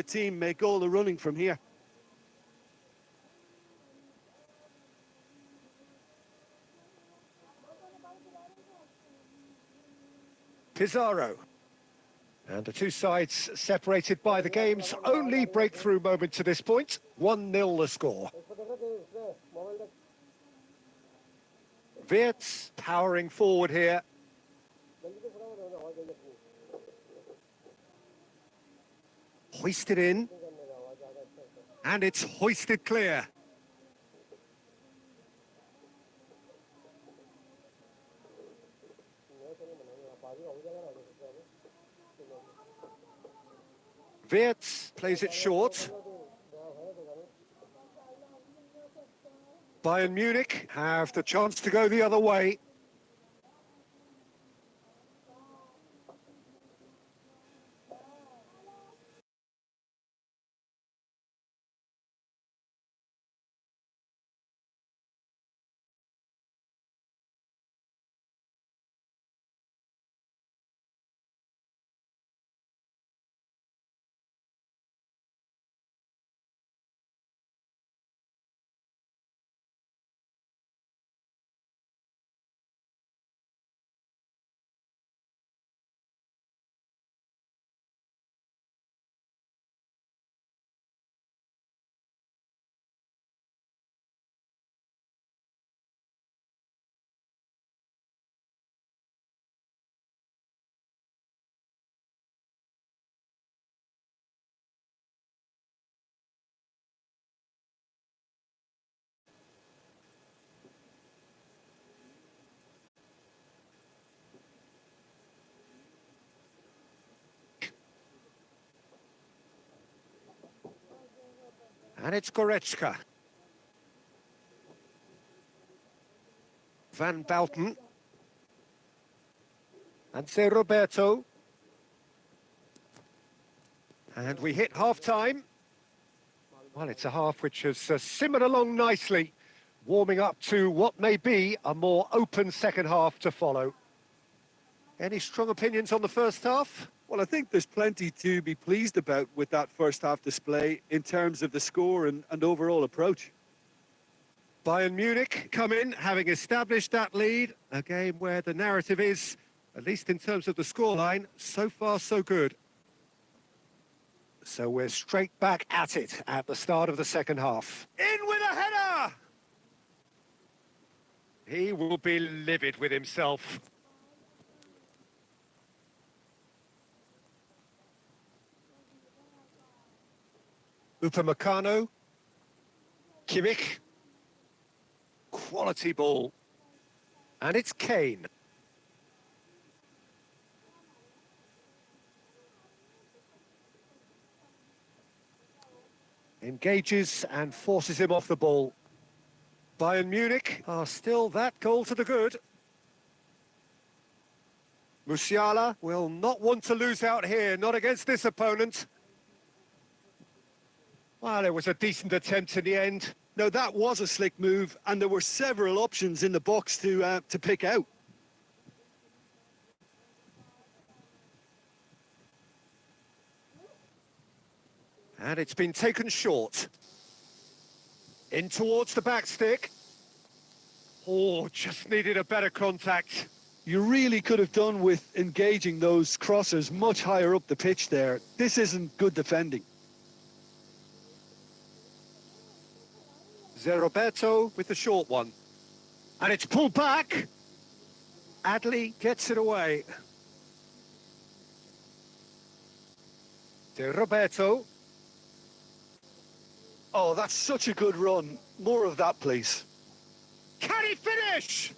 team make all the running from here. Pizarro. And the two sides separated by the game's only breakthrough moment to this point. 1-0 the score. Wirtz powering forward here. Hoisted in. And it's hoisted clear. Wirtz plays it short. Bayern Munich have the chance to go the other way. And it's Goretzka. Van Bouten. And say Roberto. And we hit half-time. Well, it's a half which has simmered along nicely, warming up to what may be a more open second half to follow. Any strong opinions on the first half? Well, I think there's plenty to be pleased about with that first half display in terms of the score and overall approach. Bayern Munich come in, having established that lead. A game where the narrative is, at least in terms of the scoreline, so far so good. So we're straight back at it at the start of the second half. In with a header! He will be livid with himself. Upamecano. Kimmich. Quality ball. And it's Kane. Engages and forces him off the ball. Bayern Munich are still that goal to the good. Musiala will not want to lose out here, not against this opponent. Well, it was a decent attempt in the end. No, that was a slick move, and there were several options in the box to pick out. And it's been taken short. In towards the back stick. Oh, just needed a better contact. You really could have done with engaging those crossers much higher up the pitch there. This isn't good defending. Roberto with the short one. And it's pulled back. Adley gets it away. Roberto. Oh, that's such a good run. More of that, please. Can he finish?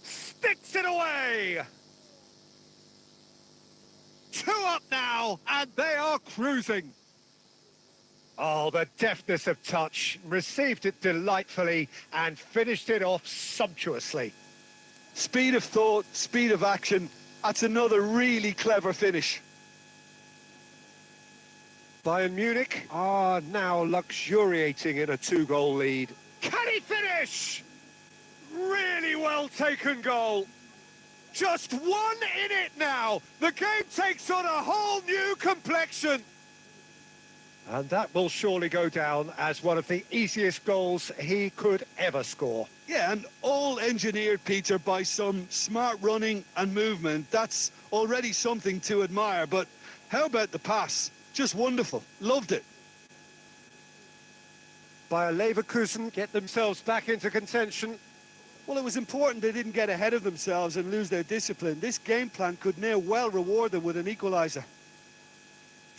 Sticks it away. 2 up now, and they are cruising. Oh, the deftness of touch. Received it delightfully and finished it off sumptuously. Speed of thought, speed of action. That's another really clever finish. Bayern Munich are now luxuriating in a 2-goal lead. Can he finish? Really well taken goal. Just 1 in it now. The game takes on a whole new complexion. And that will surely go down as one of the easiest goals he could ever score. Yeah, and all engineered, Peter, by some smart running and movement. That's already something to admire. But how about the pass? Just wonderful. Loved it. Bayer Leverkusen get themselves back into contention. Well, it was important they didn't get ahead of themselves and lose their discipline. This game plan could now well reward them with an equaliser.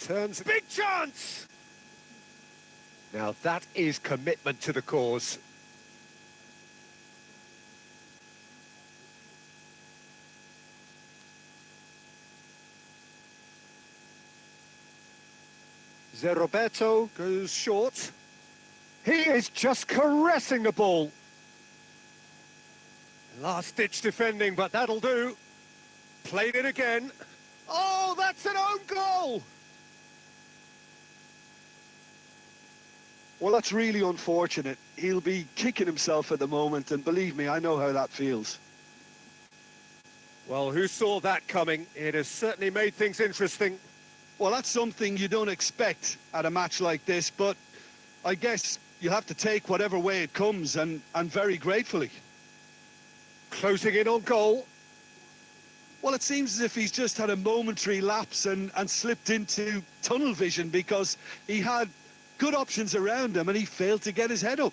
Turns, big chance! Now that is commitment to the cause. Roberto goes short. He is just caressing the ball. Last-ditch defending, but that'll do. Played it again. Oh, that's an own goal! Well, that's really unfortunate. He'll be kicking himself at the moment, and believe me, I know how that feels. Well, who saw that coming? It has certainly made things interesting. Well, that's something you don't expect at a match like this, but I guess you have to take whatever way it comes, and very gratefully. Closing in on goal. Well, it seems as if he's just had a momentary lapse and slipped into tunnel vision, because he had good options around him and he failed to get his head up.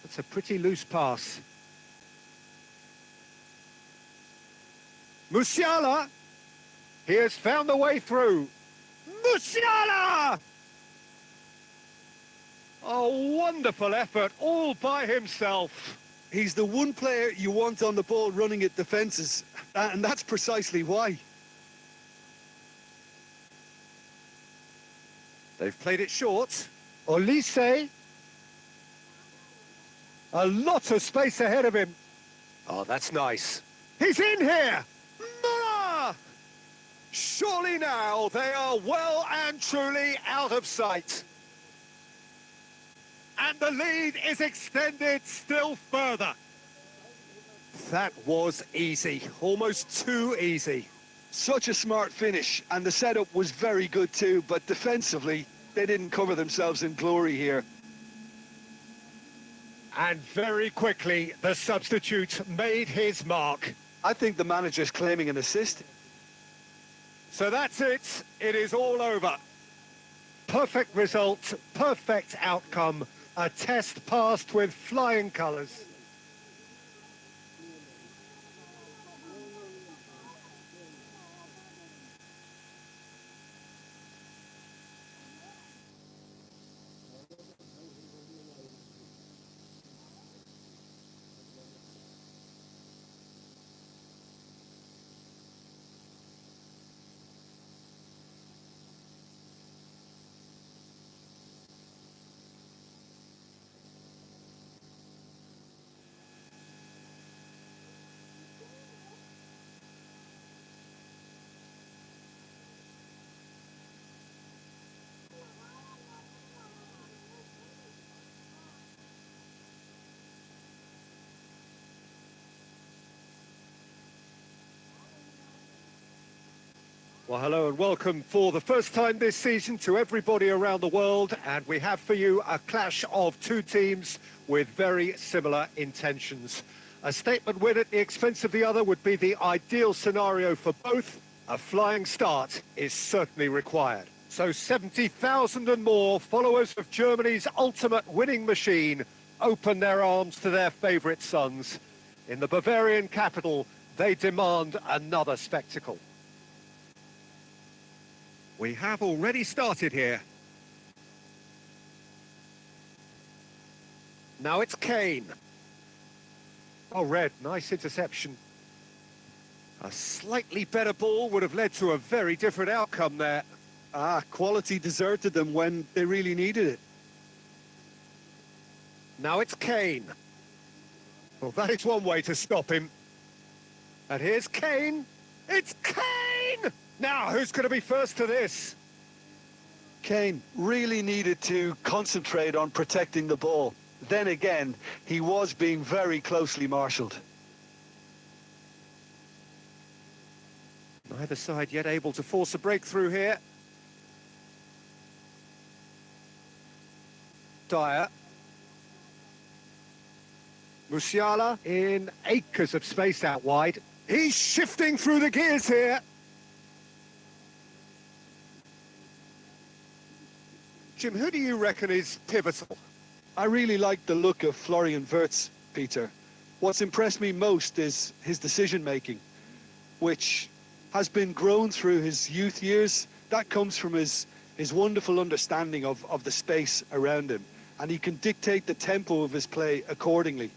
That's a pretty loose pass. Musiala! He has found the way through. Musiala! A wonderful effort all by himself. He's the one player you want on the ball running at defences, and that's precisely why. They've played it short. Olise. A lot of space ahead of him. Oh, that's nice. He's in here! Muller! Surely now they are well and truly out of sight. And the lead is extended still further. That was easy, almost too easy. Such a smart finish, and the setup was very good too, but defensively, they didn't cover themselves in glory here. And very quickly, the substitute made his mark. I think the manager's claiming an assist. So that's it. It is all over. Perfect result, perfect outcome. A test passed with flying colours. Well, hello and welcome for the first time this season to everybody around the world, and we have for you a clash of two teams with very similar intentions. A statement win at the expense of the other would be the ideal scenario for both. A flying start is certainly required. So 70,000 and more followers of Germany's ultimate winning machine open their arms to their favourite sons. In the Bavarian capital, they demand another spectacle. We have already started here. Now it's Kane. Oh, Red, nice interception. A slightly better ball would have led to a very different outcome there. Quality deserted them when they really needed it. Now it's Kane. Well, that is one way to stop him. And here's Kane. It's Kane! Now, who's going to be first to this? Kane really needed to concentrate on protecting the ball. Then again, he was being very closely marshalled. Neither side yet able to force a breakthrough here. Dyer. Musiala in acres of space out wide. He's shifting through the gears here. Jim, who do you reckon is pivotal? I really like the look of Florian Wirtz, Peter. What's impressed me most is his decision-making, which has been grown through his youth years. That comes from his wonderful understanding of the space around him. And he can dictate the tempo of his play accordingly.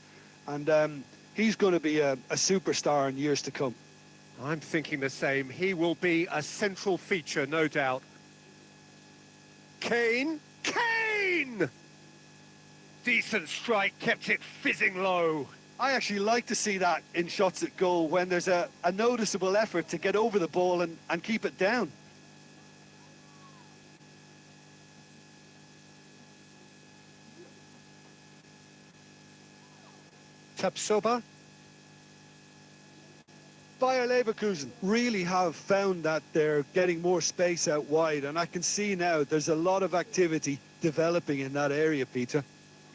And he's going to be a superstar in years to come. I'm thinking the same. He will be a central feature, no doubt. Kane! Kane! Decent strike, kept it fizzing low. I actually like to see that in shots at goal when there's a noticeable effort to get over the ball and keep it down. Tapsoba. Bayer Leverkusen really have found that they're getting more space out wide, and I can see now there's a lot of activity developing in that area, Peter.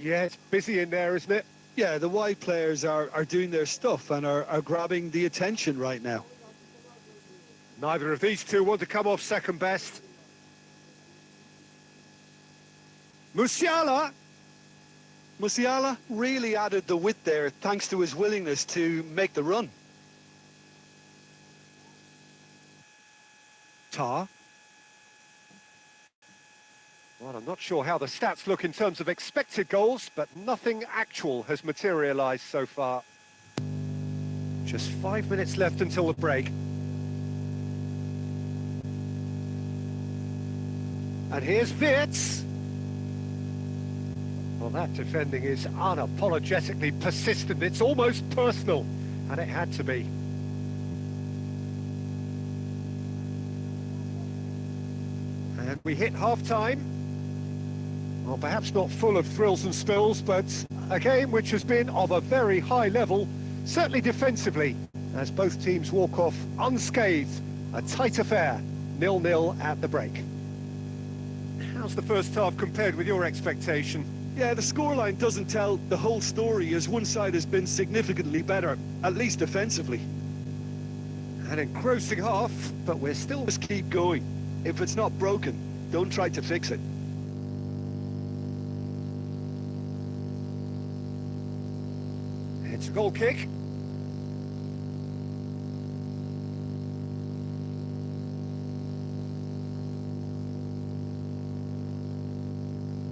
Yeah, it's busy in there, isn't it? Yeah, the wide players are doing their stuff and are grabbing the attention right now. Neither of these two want to come off second best. Musiala. Musiala really added the width there thanks to his willingness to make the run. Tar. Well, I'm not sure how the stats look in terms of expected goals, but nothing actual has materialised so far. Just 5 minutes left until the break. And here's Wirtz. Well, that defending is unapologetically persistent. It's almost personal, and it had to be. And we hit half-time. Well, perhaps not full of thrills and spills, but a game which has been of a very high level, certainly defensively, as both teams walk off unscathed. A tight affair, 0-0 at the break. How's the first half compared with your expectation? Yeah, the scoreline doesn't tell the whole story, as one side has been significantly better, at least defensively. An engrossing half, but we're still... Just keep going. If it's not broken, don't try to fix it. It's a goal kick.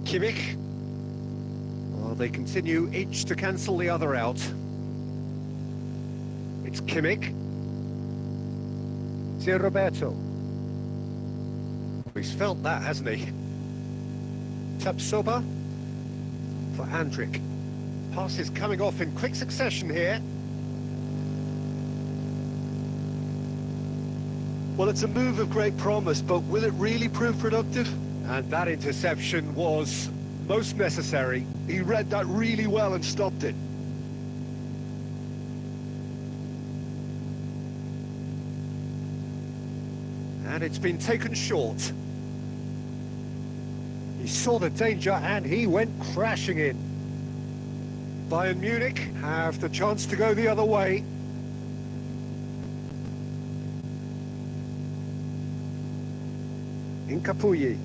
Kimmich. Well, they continue each to cancel the other out. It's Kimmich. It's Roberto. He's felt that, hasn't he? Tapsoba for Andrik. Passes coming off in quick succession here. Well, it's a move of great promise, but will it really prove productive? And that interception was most necessary. He read that really well and stopped it. And it's been taken short. He saw the danger and he went crashing in. Bayern Munich have the chance to go the other way. Incapuyi.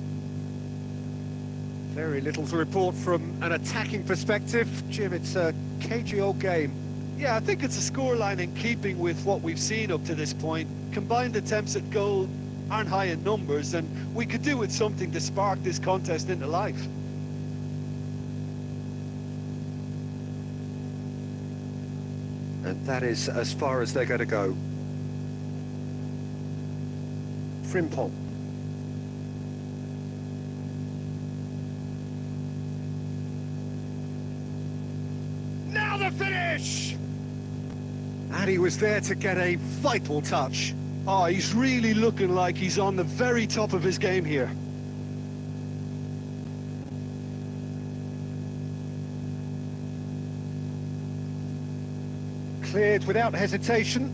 Very little to report from an attacking perspective. Jim, it's a cagey old game. Yeah, I think it's a scoreline in keeping with what we've seen up to this point. Combined attempts at goal aren't high in numbers, and we could do with something to spark this contest into life. And that is as far as they're going to go. Frimpong. Now the finish! And he was there to get a vital touch. Oh, he's really looking like he's on the very top of his game here. Cleared without hesitation.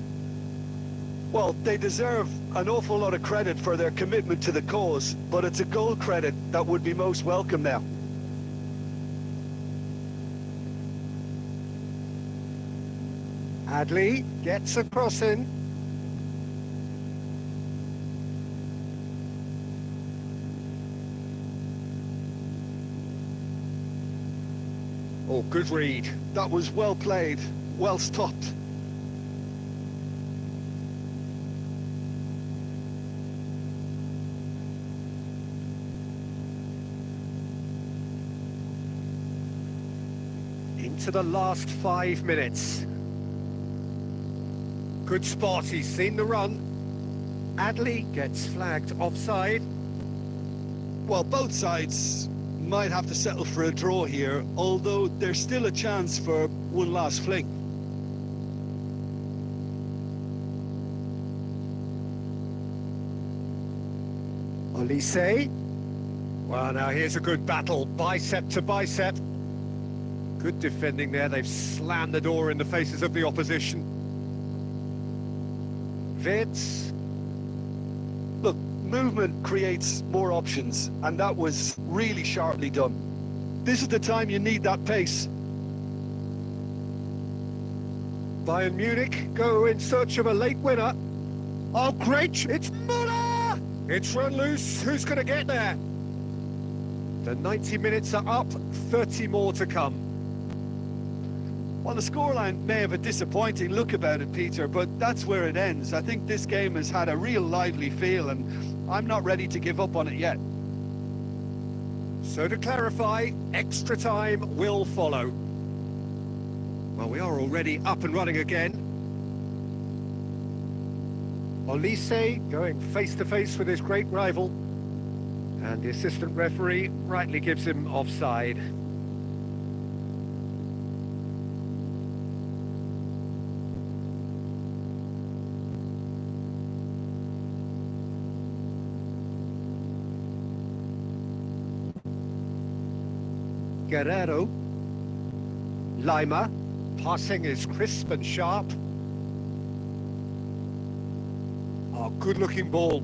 Well, they deserve an awful lot of credit for their commitment to the cause, but it's a goal credit that would be most welcome now. Adley gets a cross in. Oh, good read. That was well played, well stopped. Into the last 5 minutes. Good spot, he's seen the run. Adley gets flagged offside. Well, both sides might have to settle for a draw here, although there's still a chance for one last fling. Olise. Well, now here's a good battle, bicep to bicep. Good defending there, they've slammed the door in the faces of the opposition. Vitz. Look, movement creates more options, and that was really sharply done. This is the time you need that pace. Bayern Munich go in search of a late winner. Oh, great! It's Muller! It's run loose. Who's going to get there? The 90 minutes are up, 30 more to come. Well, the scoreline may have a disappointing look about it, Peter, but that's where it ends. I think this game has had a real lively feel, and I'm not ready to give up on it yet. So to clarify, extra time will follow. Well, we are already up and running again. Olise going face-to-face with his great rival. And the assistant referee rightly gives him offside. Guerrero. Lima. Passing is crisp and sharp. Oh, good-looking ball.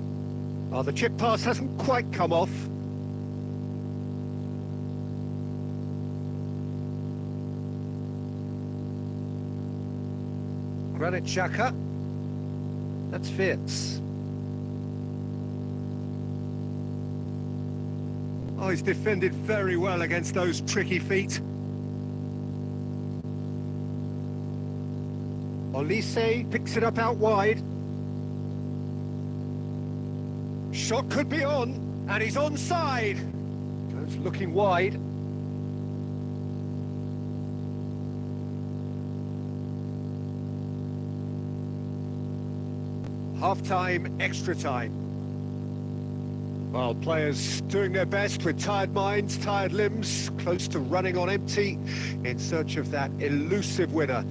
Oh, the chip pass hasn't quite come off. Granit Xhaka. That's Vitz. Oh, he's defended very well against those tricky feet. Olise picks it up out wide. Shot could be on, and he's onside. Goes looking wide. Half-time, extra time. Well, players doing their best with tired minds, tired limbs, close to running on empty, in search of that elusive winner.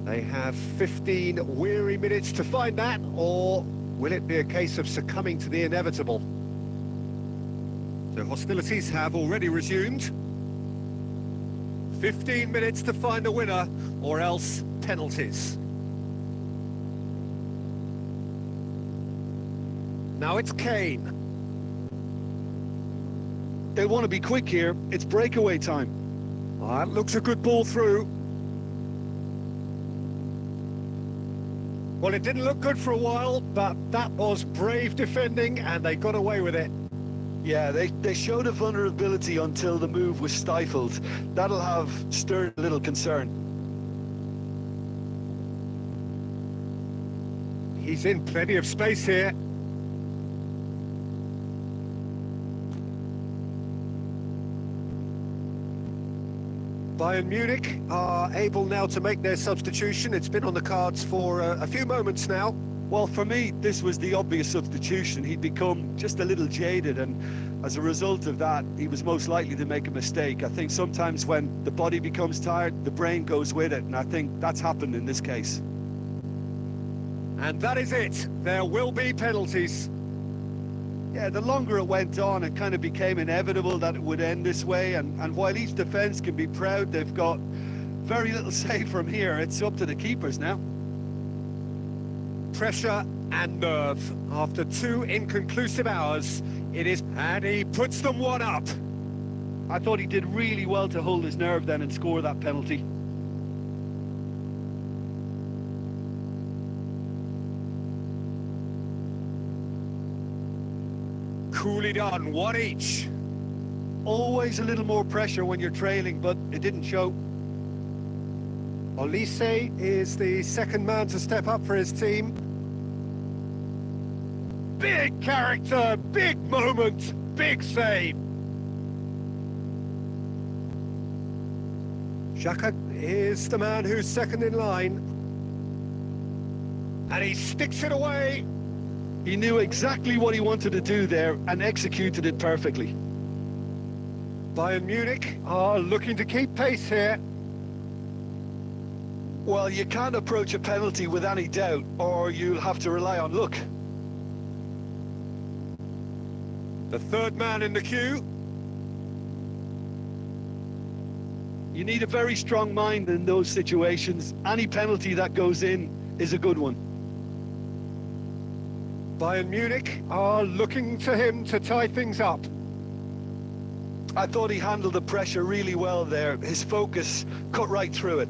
They have 15 weary minutes to find that, or will it be a case of succumbing to the inevitable? So hostilities have already resumed. 15 minutes to find a winner, or else penalties. Now it's Kane. They want to be quick here. It's breakaway time. Oh, that looks a good ball through. Well, it didn't look good for a while, but that was brave defending, and they got away with it. Yeah, they showed a vulnerability until the move was stifled. That'll have stirred a little concern. He's in plenty of space here. Bayern Munich are able now to make their substitution. It's been on the cards for a few moments now. Well, for me, this was the obvious substitution. He'd become just a little jaded, and as a result of that, he was most likely to make a mistake. I think sometimes when the body becomes tired, the brain goes with it, and I think that's happened in this case. And that is it. There will be penalties. Yeah, the longer it went on, it kind of became inevitable that it would end this way, and while each defence can be proud, they've got very little say from here. It's up to the keepers now. Pressure and nerve. After 2 inconclusive hours, it is... And he puts them one up. I thought he did really well to hold his nerve then and score that penalty. Coolly done, one each. Always a little more pressure when you're trailing, but it didn't show. Olise is the second man to step up for his team. Big character, big moment, big save. Xhaka is the man who's second in line. And he sticks it away. He knew exactly what he wanted to do there and executed it perfectly. Bayern Munich are looking to keep pace here. Well, you can't approach a penalty with any doubt, or you'll have to rely on luck. The third man in the queue. You need a very strong mind in those situations. Any penalty that goes in is a good one. Bayern Munich are looking to him to tie things up. I thought he handled the pressure really well there. His focus cut right through it.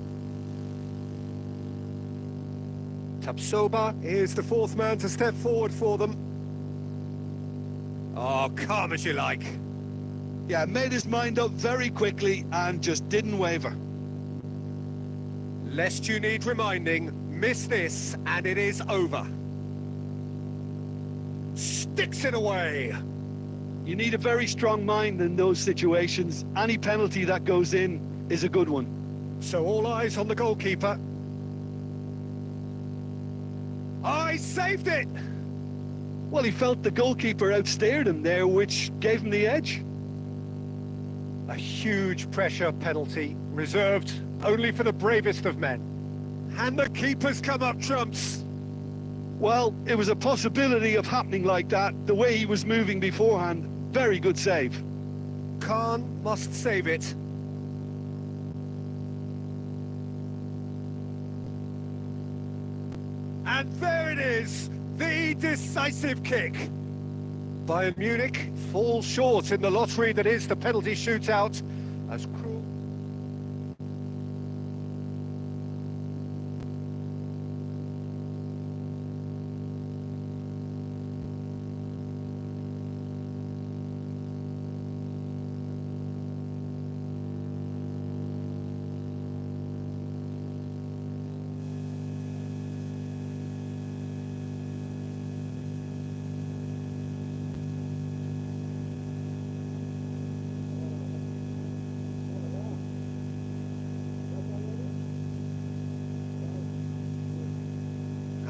Tapsoba is the fourth man to step forward for them. Oh, calm as you like. Yeah, made his mind up very quickly and just didn't waver. Lest you need reminding, miss this and it is over. Sticks it away. You need a very strong mind in those situations. Any penalty that goes in is a good one. So all eyes on the goalkeeper. I saved it! Well, he felt the goalkeeper outstared him there, which gave him the edge. A huge pressure penalty, reserved only for the bravest of men. And the keeper's come up trumps. Well, it was a possibility of happening like that, the way he was moving beforehand. Very good save. Khan must save it. And there it is, the decisive kick. Bayern Munich fall short in the lottery that is the penalty shootout. As cruel.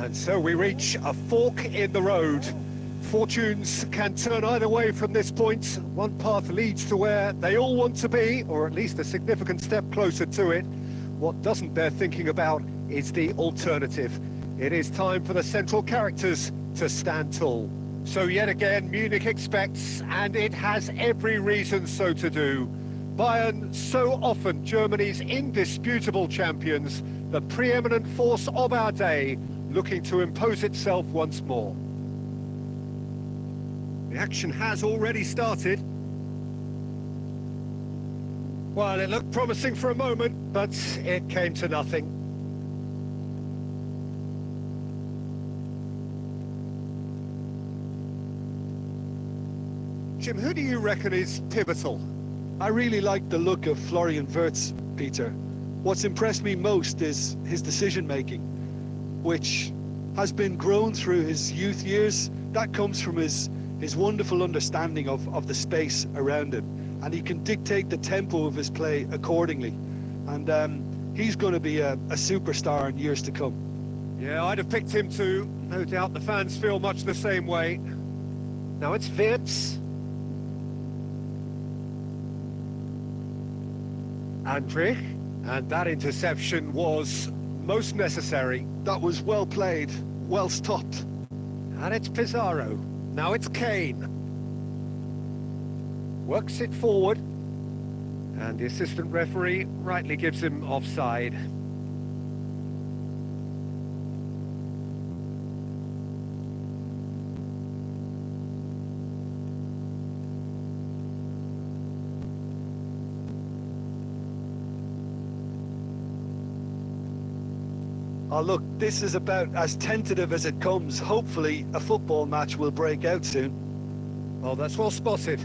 And so we reach a fork in the road. Fortunes can turn either way from this point. One path leads to where they all want to be, or at least a significant step closer to it. What doesn't bear thinking about is the alternative. It is time for the central characters to stand tall. So yet again, Munich expects, and it has every reason so to do. Bayern, so often Germany's indisputable champions, the preeminent force of our day, looking to impose itself once more. The action has already started. Well, it looked promising for a moment, but it came to nothing. Jim, who do you reckon is pivotal? I really like the look of Florian Wirtz, Peter. What's impressed me most is his decision-making, which has been grown through his youth years. That comes from his wonderful understanding of the space around him, and he can dictate the tempo of his play accordingly. And he's going to be a superstar in years to come. Yeah, I'd have picked him too. No doubt the fans feel much the same way. Now it's Wirtz. Andrich, and that interception was most necessary. That was well played, well stopped. And it's Pizarro. Now it's Kane. Works it forward. And the assistant referee rightly gives him offside. Oh, look, this is about as tentative as it comes. Hopefully, a football match will break out soon. Oh, that's well spotted.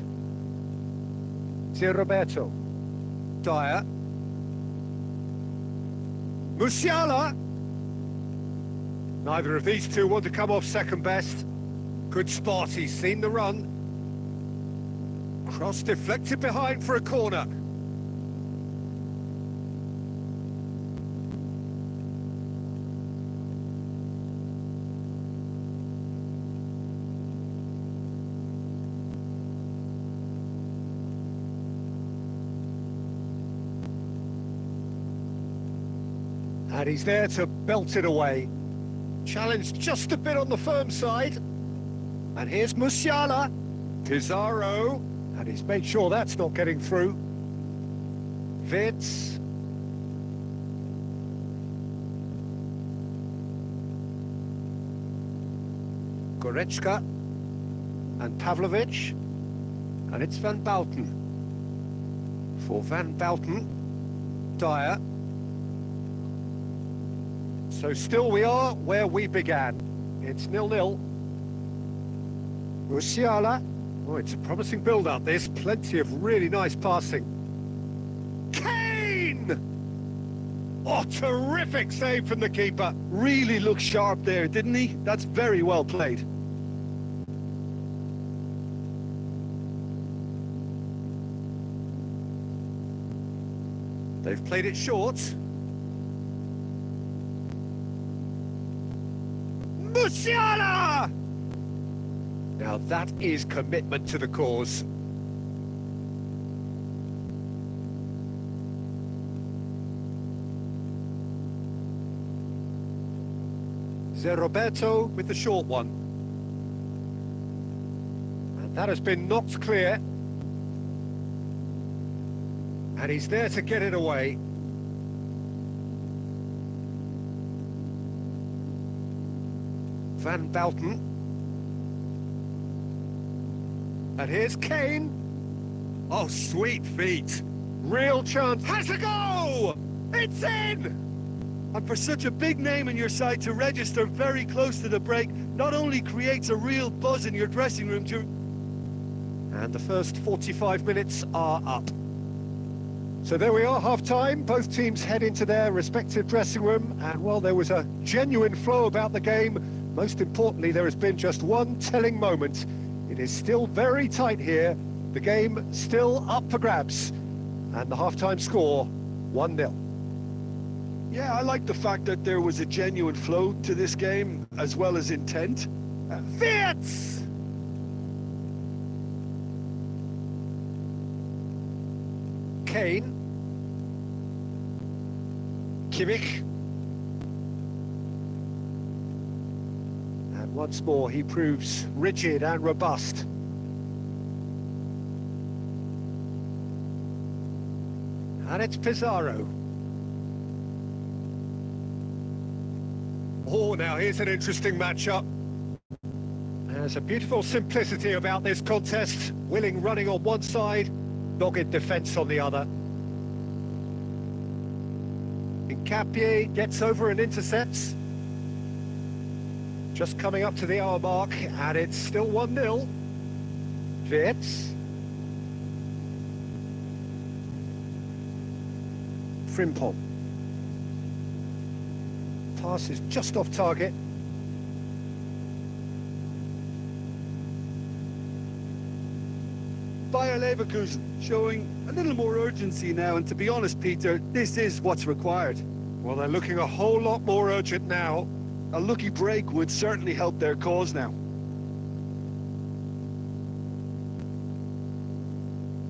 Roberto. Dyer. Musiala. Neither of these two want to come off second best. Good spot, he's seen the run. Cross deflected behind for a corner. And he's there to belt it away. Challenged just a bit on the firm side. And here's Musiala. Pizarro. And he's made sure that's not getting through. Vitz. Goretzka. And Pavlovic. And it's Van Bouten. For Van Bouten. Dyer. So still we are where we began. It's 0-0. Musiala. Oh, it's a promising build-up, this. Plenty of really nice passing. Kane! Oh, terrific save from the keeper. Really looked sharp there, didn't he? That's very well played. They've played it short. Musiala! Now that is commitment to the cause. Roberto with the short one. And that has been knocked clear. And he's there to get it away. Van Bouten. And here's Kane. Oh, sweet feet. Real chance. Has a go! It's in! And for such a big name in your side to register very close to the break, not only creates a real buzz in your dressing room And the first 45 minutes are up. So there we are, half-time. Both teams head into their respective dressing room. And while there was a genuine flow about the game, most importantly, there has been just one telling moment. It is still very tight here. The game still up for grabs. And the half-time score, 1-0. Yeah, I like the fact that there was a genuine flow to this game, as well as intent. Vitz! Kane. Kimmich. And once more, he proves rigid and robust. And it's Pizarro. Oh, now here's an interesting matchup. There's a beautiful simplicity about this contest. Willing running on one side, dogged defence on the other. Nkapie gets over and intercepts. Just coming up to the hour mark, and it's still 1-0. Vitz. Frimpong. Pass is just off target. Bayer Leverkusen showing a little more urgency now, and to be honest, Peter, this is what's required. Well, they're looking a whole lot more urgent now. A lucky break would certainly help their cause now.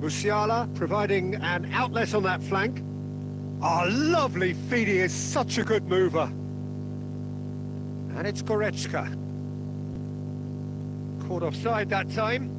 Musiala providing an outlet on that flank. Oh, lovely feed, he is such a good mover. And it's Goretzka. Caught offside that time.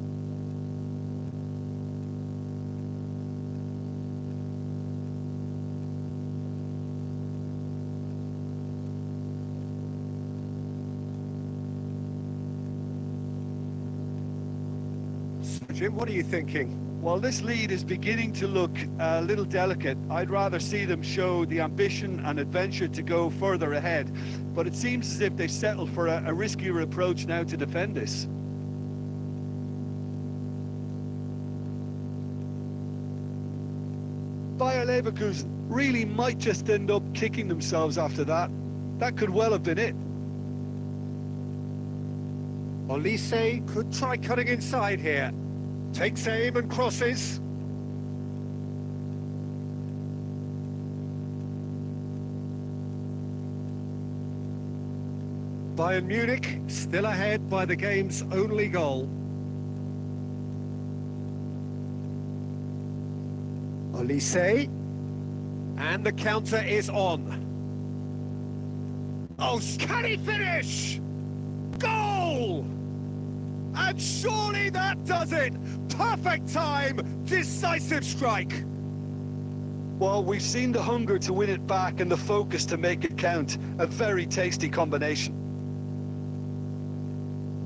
Jim, what are you thinking? Well, this lead is beginning to look a little delicate. I'd rather see them show the ambition and adventure to go further ahead. But it seems as if they've settled for a riskier approach now to defend this. Leverkusen really might just end up kicking themselves after that. That could well have been it. Olise could try cutting inside here. Takes aim and crosses. Bayern Munich still ahead by the game's only goal. Olise. And the counter is on. Oh, can he finish? Goal! And surely that does it! Perfect time, decisive strike. Well, we've seen the hunger to win it back and the focus to make it count. A very tasty combination.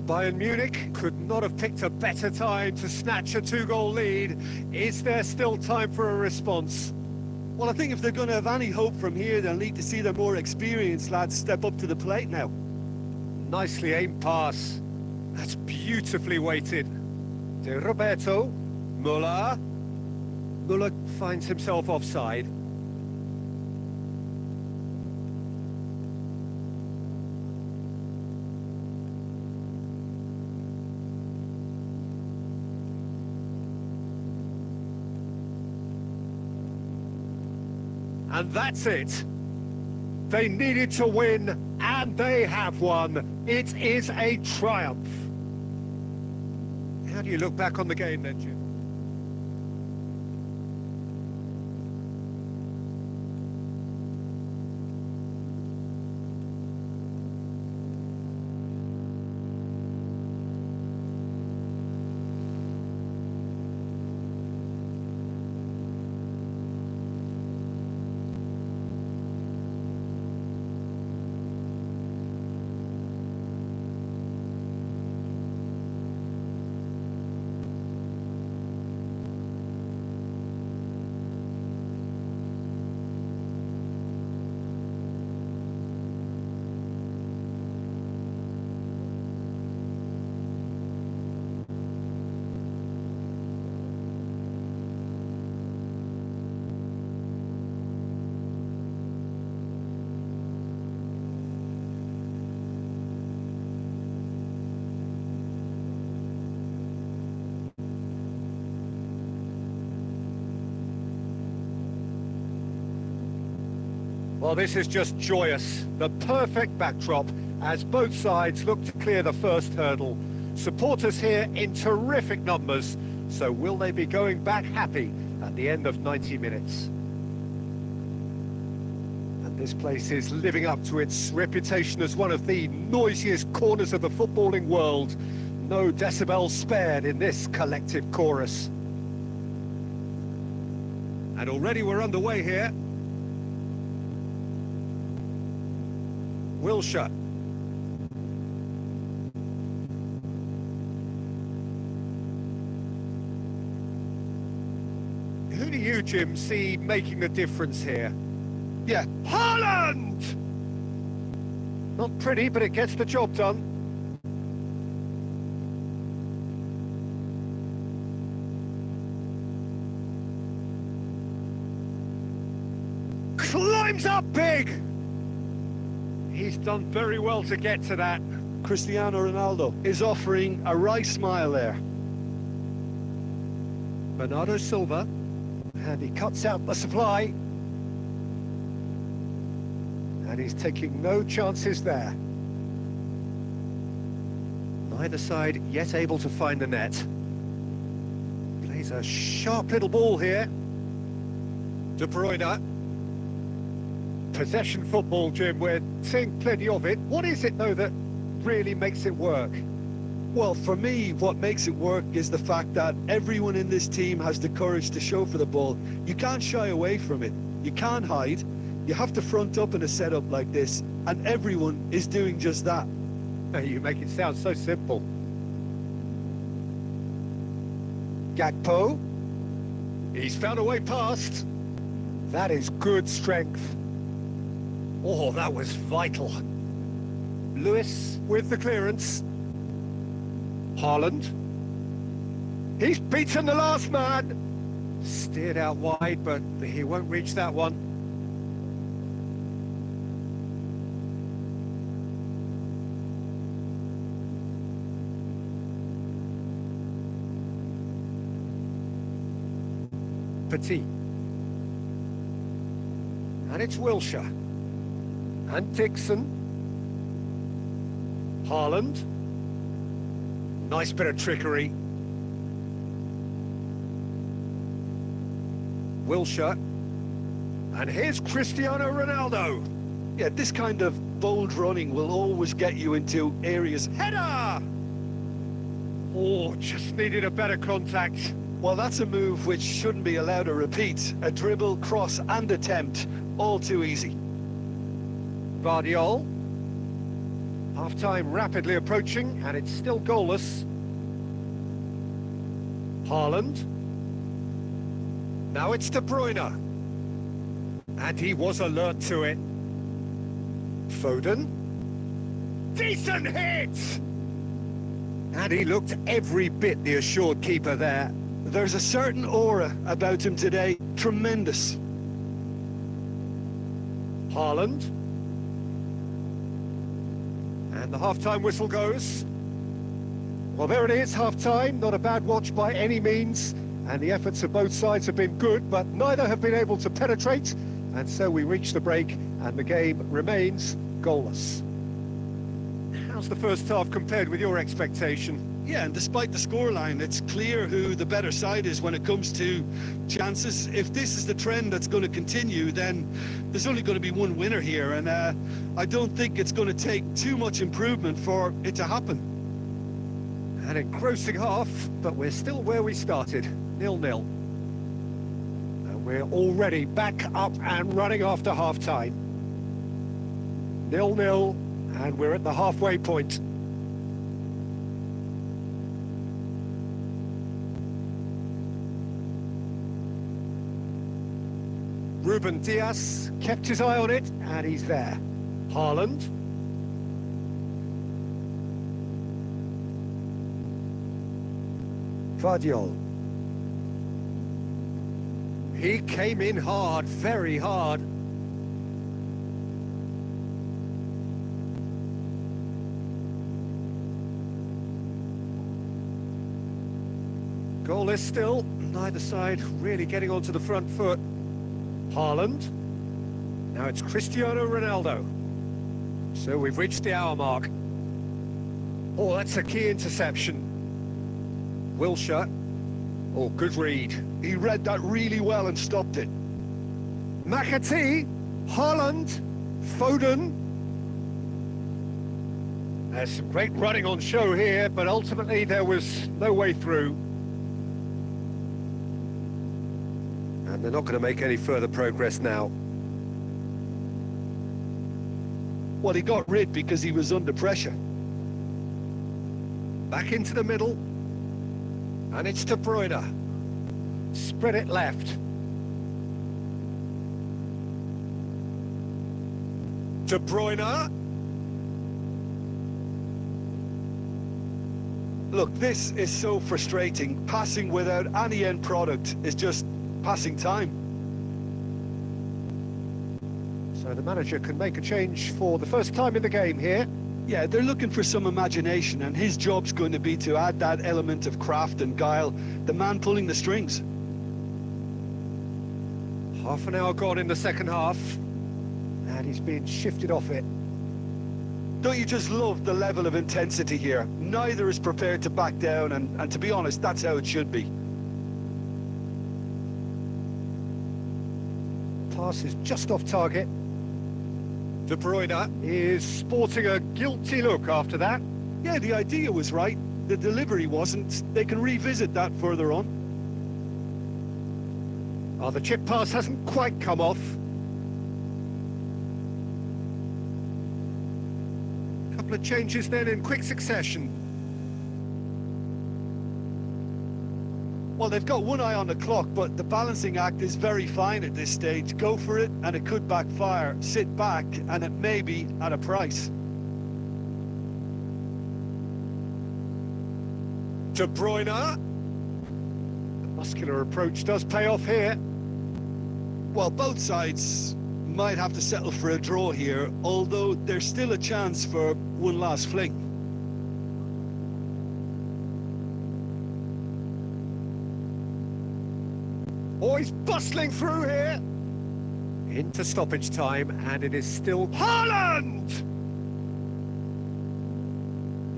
Bayern Munich could not have picked a better time to snatch a two-goal lead. Is there still time for a response? Well, I think if they're going to have any hope from here, they'll need to see their more experienced lads step up to the plate now. Nicely aimed pass. That's beautifully weighted. De Roberto. Muller. Muller finds himself offside. And that's it. They needed to win, and they have won. It is a triumph. How do you look back on the game then, Jim? Well, this is just joyous. The perfect backdrop as both sides look to clear the first hurdle. Supporters here in terrific numbers. So will they be going back happy at the end of 90 minutes? And this place is living up to its reputation as one of the noisiest corners of the footballing world. No decibels spared in this collective chorus. And already we're underway here. Wilshere. Who do you, Jim, see making the difference here? Yeah. Haaland! Not pretty, but it gets the job done. Climbs up big! He's done very well to get to that. Cristiano Ronaldo is offering a right smile there. Bernardo Silva, and he cuts out the supply. And he's taking no chances there. Neither side yet able to find the net. Plays a sharp little ball here. De Bruyne. Possession football, Jim, we're seeing plenty of it. What is it, though, that really makes it work? Well, for me, what makes it work is the fact that everyone in this team has the courage to show for the ball. You can't shy away from it. You can't hide. You have to front up in a setup like this, and everyone is doing just that. You make it sound so simple. Gakpo. He's found a way past. That is good strength. Oh, that was vital. Lewis with the clearance. Haaland. He's beaten the last man. Steered out wide, but he won't reach that one. Petit. And it's Wilshere. And Dixon. Haaland. Nice bit of trickery. Wilshere. And here's Cristiano Ronaldo. Yeah, this kind of bold running will always get you into areas. Header! Oh, just needed a better contact. Well, that's a move which shouldn't be allowed to repeat. A dribble, cross and attempt, all too easy. Guardiola. Half-time rapidly approaching, and it's still goalless. Haaland. Now it's De Bruyne. And he was alert to it. Foden. Decent hit! And he looked every bit the assured keeper there. There's a certain aura about him today. Tremendous. Haaland. And the half-time whistle goes. Well, there it is, half-time. Not a bad watch by any means. And the efforts of both sides have been good, but neither have been able to penetrate. And so we reach the break, and the game remains goalless. How's the first half compared with your expectation? Yeah, and despite the scoreline, it's clear who the better side is when it comes to chances. If this is the trend that's going to continue, then there's only going to be one winner here, and I don't think it's going to take too much improvement for it to happen. An engrossing half, but we're still where we started, 0-0. And we're already back up and running after half-time. 0-0, and we're at the halfway point. Ruben Dias kept his eye on it, and he's there. Haaland. Guardiola. He came in hard, very hard. Goalless still, neither side really getting onto the front foot. Haaland. Now it's Cristiano Ronaldo. So we've reached the hour mark. Oh, that's a key interception. Wilshere. Oh, good read. He read that really well and stopped it. McAtee. Haaland. Foden. There's some great running on show here, but ultimately there was no way through. And they're not going to make any further progress now. Well, he got rid because he was under pressure. Back into the middle. And it's De Bruyne. Spread it left. De Bruyne. Look, this is so frustrating. Passing without any end product is just passing time. So the manager can make a change for the first time in the game here. Yeah, they're looking for some imagination, and his job's going to be to add that element of craft and guile, the man pulling the strings. Half an hour gone in the second half, and he's being shifted off it. Don't you just love the level of intensity here? Neither is prepared to back down, and to be honest, that's how it should be. Pass is just off target. De Bruyne is sporting a guilty look after that. Yeah, the idea was right. The delivery wasn't. They can revisit that further on. Oh, the chip pass hasn't quite come off. Couple of changes then in quick succession. Well, they've got one eye on the clock, but the balancing act is very fine at this stage. Go for it, and it could backfire. Sit back, and it may be at a price. De Bruyne. Muscular approach does pay off here. Well, both sides might have to settle for a draw here, although there's still a chance for one last fling. Oh, he's bustling through here. Into stoppage time, and it is still Haaland!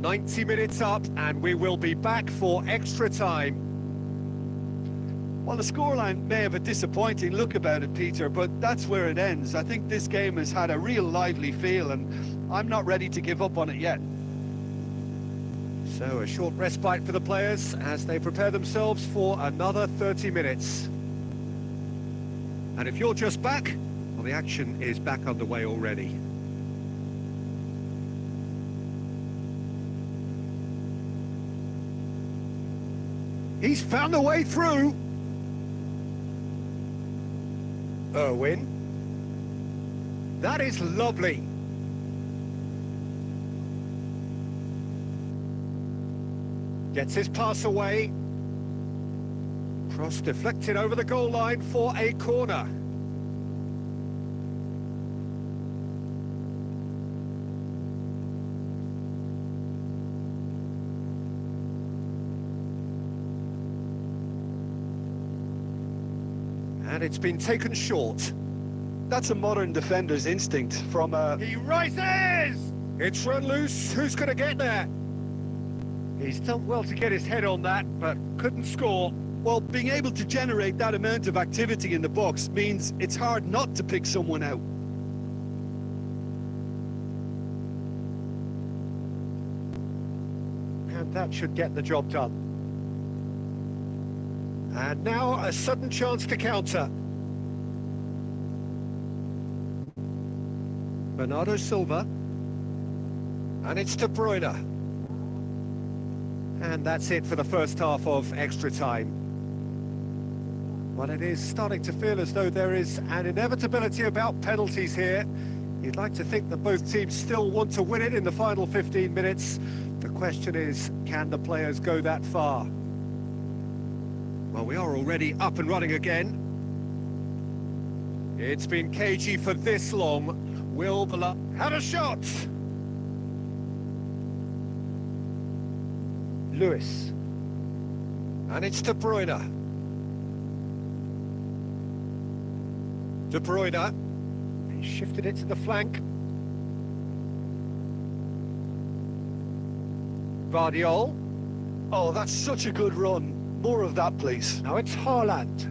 90 minutes up, and we will be back for extra time. Well, the scoreline may have a disappointing look about it, Peter, but that's where it ends. I think this game has had a real lively feel, and I'm not ready to give up on it yet. So a short respite for the players as they prepare themselves for another 30 minutes. And if you're just back, well, the action is back underway already. He's found a way through. Irwin. That is lovely. Gets his pass away. Cross deflected over the goal line for a corner. And it's been taken short. That's a modern defender's instinct from a... He rises! It's run loose. Who's going to get there? He's done well to get his head on that, but couldn't score. Well, being able to generate that amount of activity in the box means it's hard not to pick someone out. And that should get the job done. And now a sudden chance to counter. Bernardo Silva. And it's De Bruyne. And that's it for the first half of extra time. Well, it is starting to feel as though there is an inevitability about penalties here. You'd like to think that both teams still want to win it in the final 15 minutes. The question is, can the players go that far? Well, we are already up and running again. It's been cagey for this long. Will the had a shot? Lewis. And it's De Bruyne. De Bruyne. He shifted it to the flank. Guardiola. Oh, that's such a good run. More of that, please. Now it's Haaland.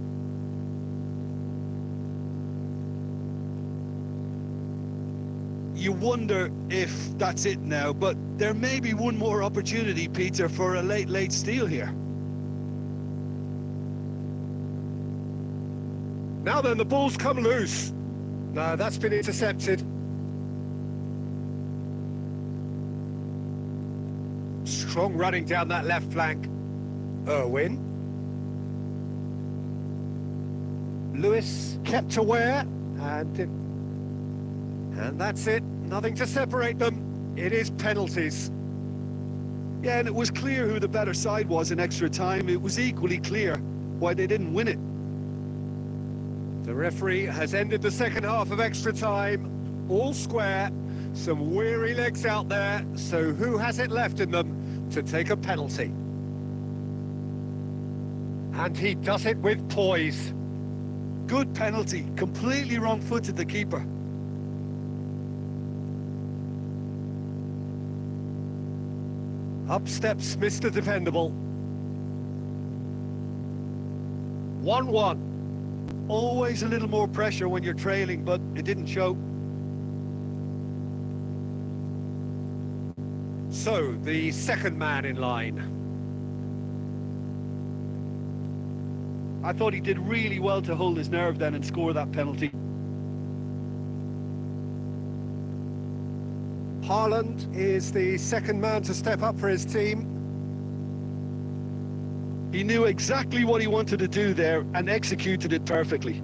You wonder if that's it now, but there may be one more opportunity, Peter, for a late steal here. Now then, the ball's come loose. No, that's been intercepted. Strong running down that left flank. Irwin. Lewis kept aware, and that's it. Nothing to separate them. It is penalties. Yeah, and it was clear who the better side was in extra time. It was equally clear why they didn't win it. The referee has ended the second half of extra time. All square. Some weary legs out there. So who has it left in them to take a penalty? And he does it with poise. Good penalty. Completely wrong-footed the keeper. Up steps Mr. Dependable. 1-1. Always a little more pressure when you're trailing, but it didn't show. So, the second man in line. I thought he did really well to hold his nerve then and score that penalty. Haaland is the second man to step up for his team. He knew exactly what he wanted to do there and executed it perfectly.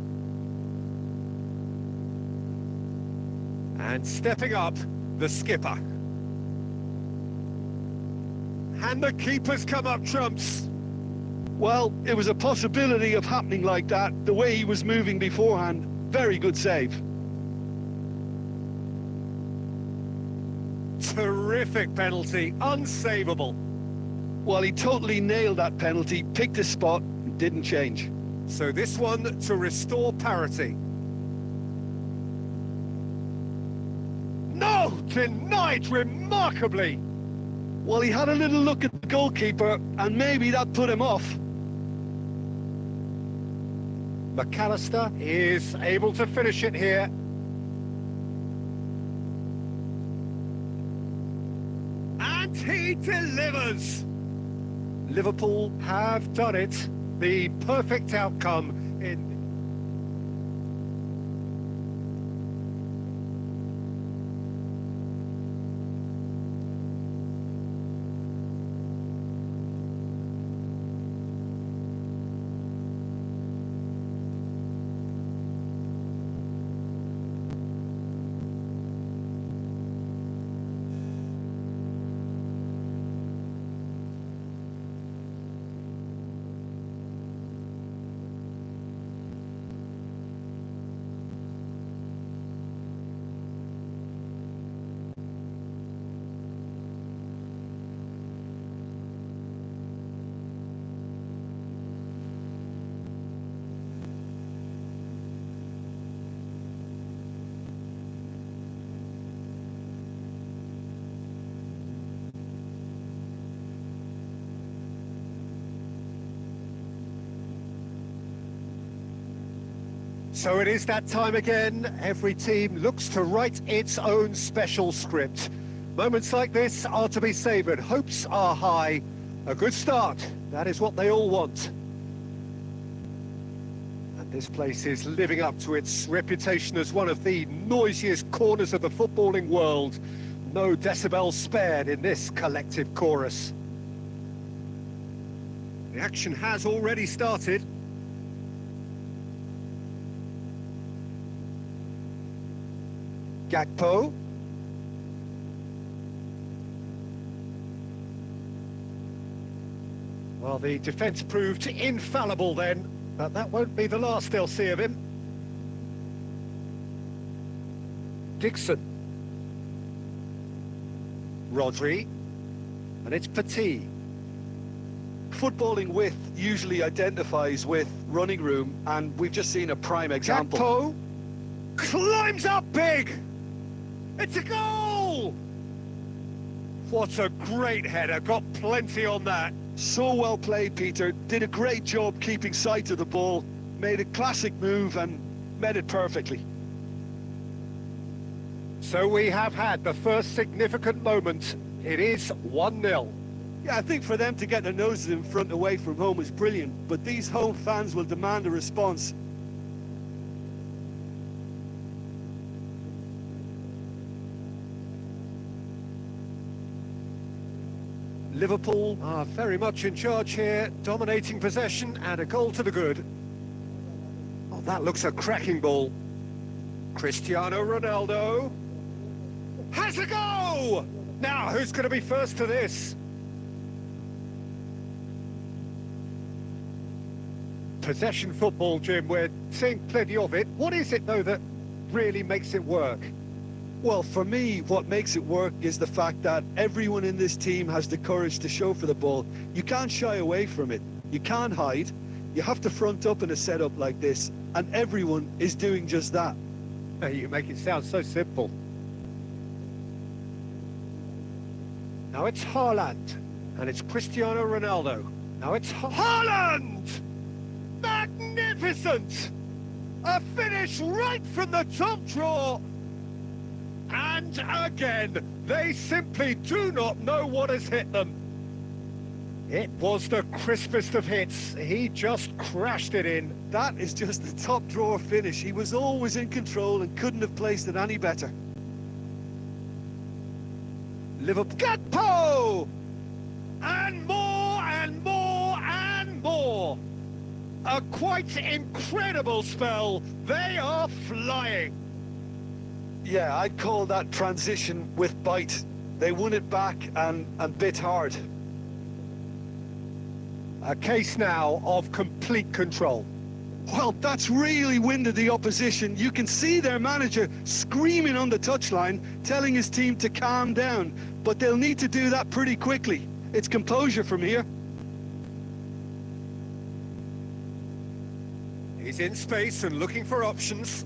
And stepping up, the skipper. And the keeper's come up trumps. Well, it was a possibility of happening like that, the way he was moving beforehand. Very good save. Terrific penalty, unsavable. Well, he totally nailed that penalty, picked his spot, and didn't change. So this one to restore parity. No, denied remarkably. Well, he had a little look at the goalkeeper, and maybe that put him off. McAllister is able to finish it here. And he delivers. Liverpool have done it. The perfect outcome in... So it is that time again. Every team looks to write its own special script. Moments like this are to be savoured. Hopes are high. A good start. That is what they all want. And this place is living up to its reputation as one of the noisiest corners of the footballing world. No decibels spared in this collective chorus. The action has already started. Gakpo. Well, the defence proved infallible then, but that won't be the last they'll see of him. Dixon. Rodri. And it's Petit. Footballing width usually identifies with running room, and we've just seen a prime example. Gakpo climbs up big. It's a goal! What a great header, got plenty on that. So well played, Peter. Did a great job keeping sight of the ball, made a classic move and met it perfectly. So we have had the first significant moment. It is 1-0. Yeah, I think for them to get their noses in front away from home is brilliant, but these home fans will demand a response. Liverpool are very much in charge here, dominating possession and a goal to the good. Oh, that looks a cracking ball. Cristiano Ronaldo has a go! Now, who's going to be first to this? Possession football, Jim, we're seeing plenty of it. What is it, though, that really makes it work? Well, for me, what makes it work is the fact that everyone in this team has the courage to show for the ball. You can't shy away from it. You can't hide. You have to front up in a setup like this, and everyone is doing just that. You make it sound so simple. Now it's Haaland, and it's Cristiano Ronaldo. Now it's Haaland! Magnificent! A finish right from the top drawer. And again, they simply do not know what has hit them. It was the crispest of hits. He just crashed it in. That is just the top drawer finish. He was always in control and couldn't have placed it any better. Liverpool. Gakpo! And more and more and more. A quite incredible spell. They are flying. Yeah, I'd call that transition with bite. They won it back and bit hard. A case now of complete control. Well, that's really winded the opposition. You can see their manager screaming on the touchline, telling his team to calm down. But they'll need to do that pretty quickly. It's composure from here. He's in space and looking for options.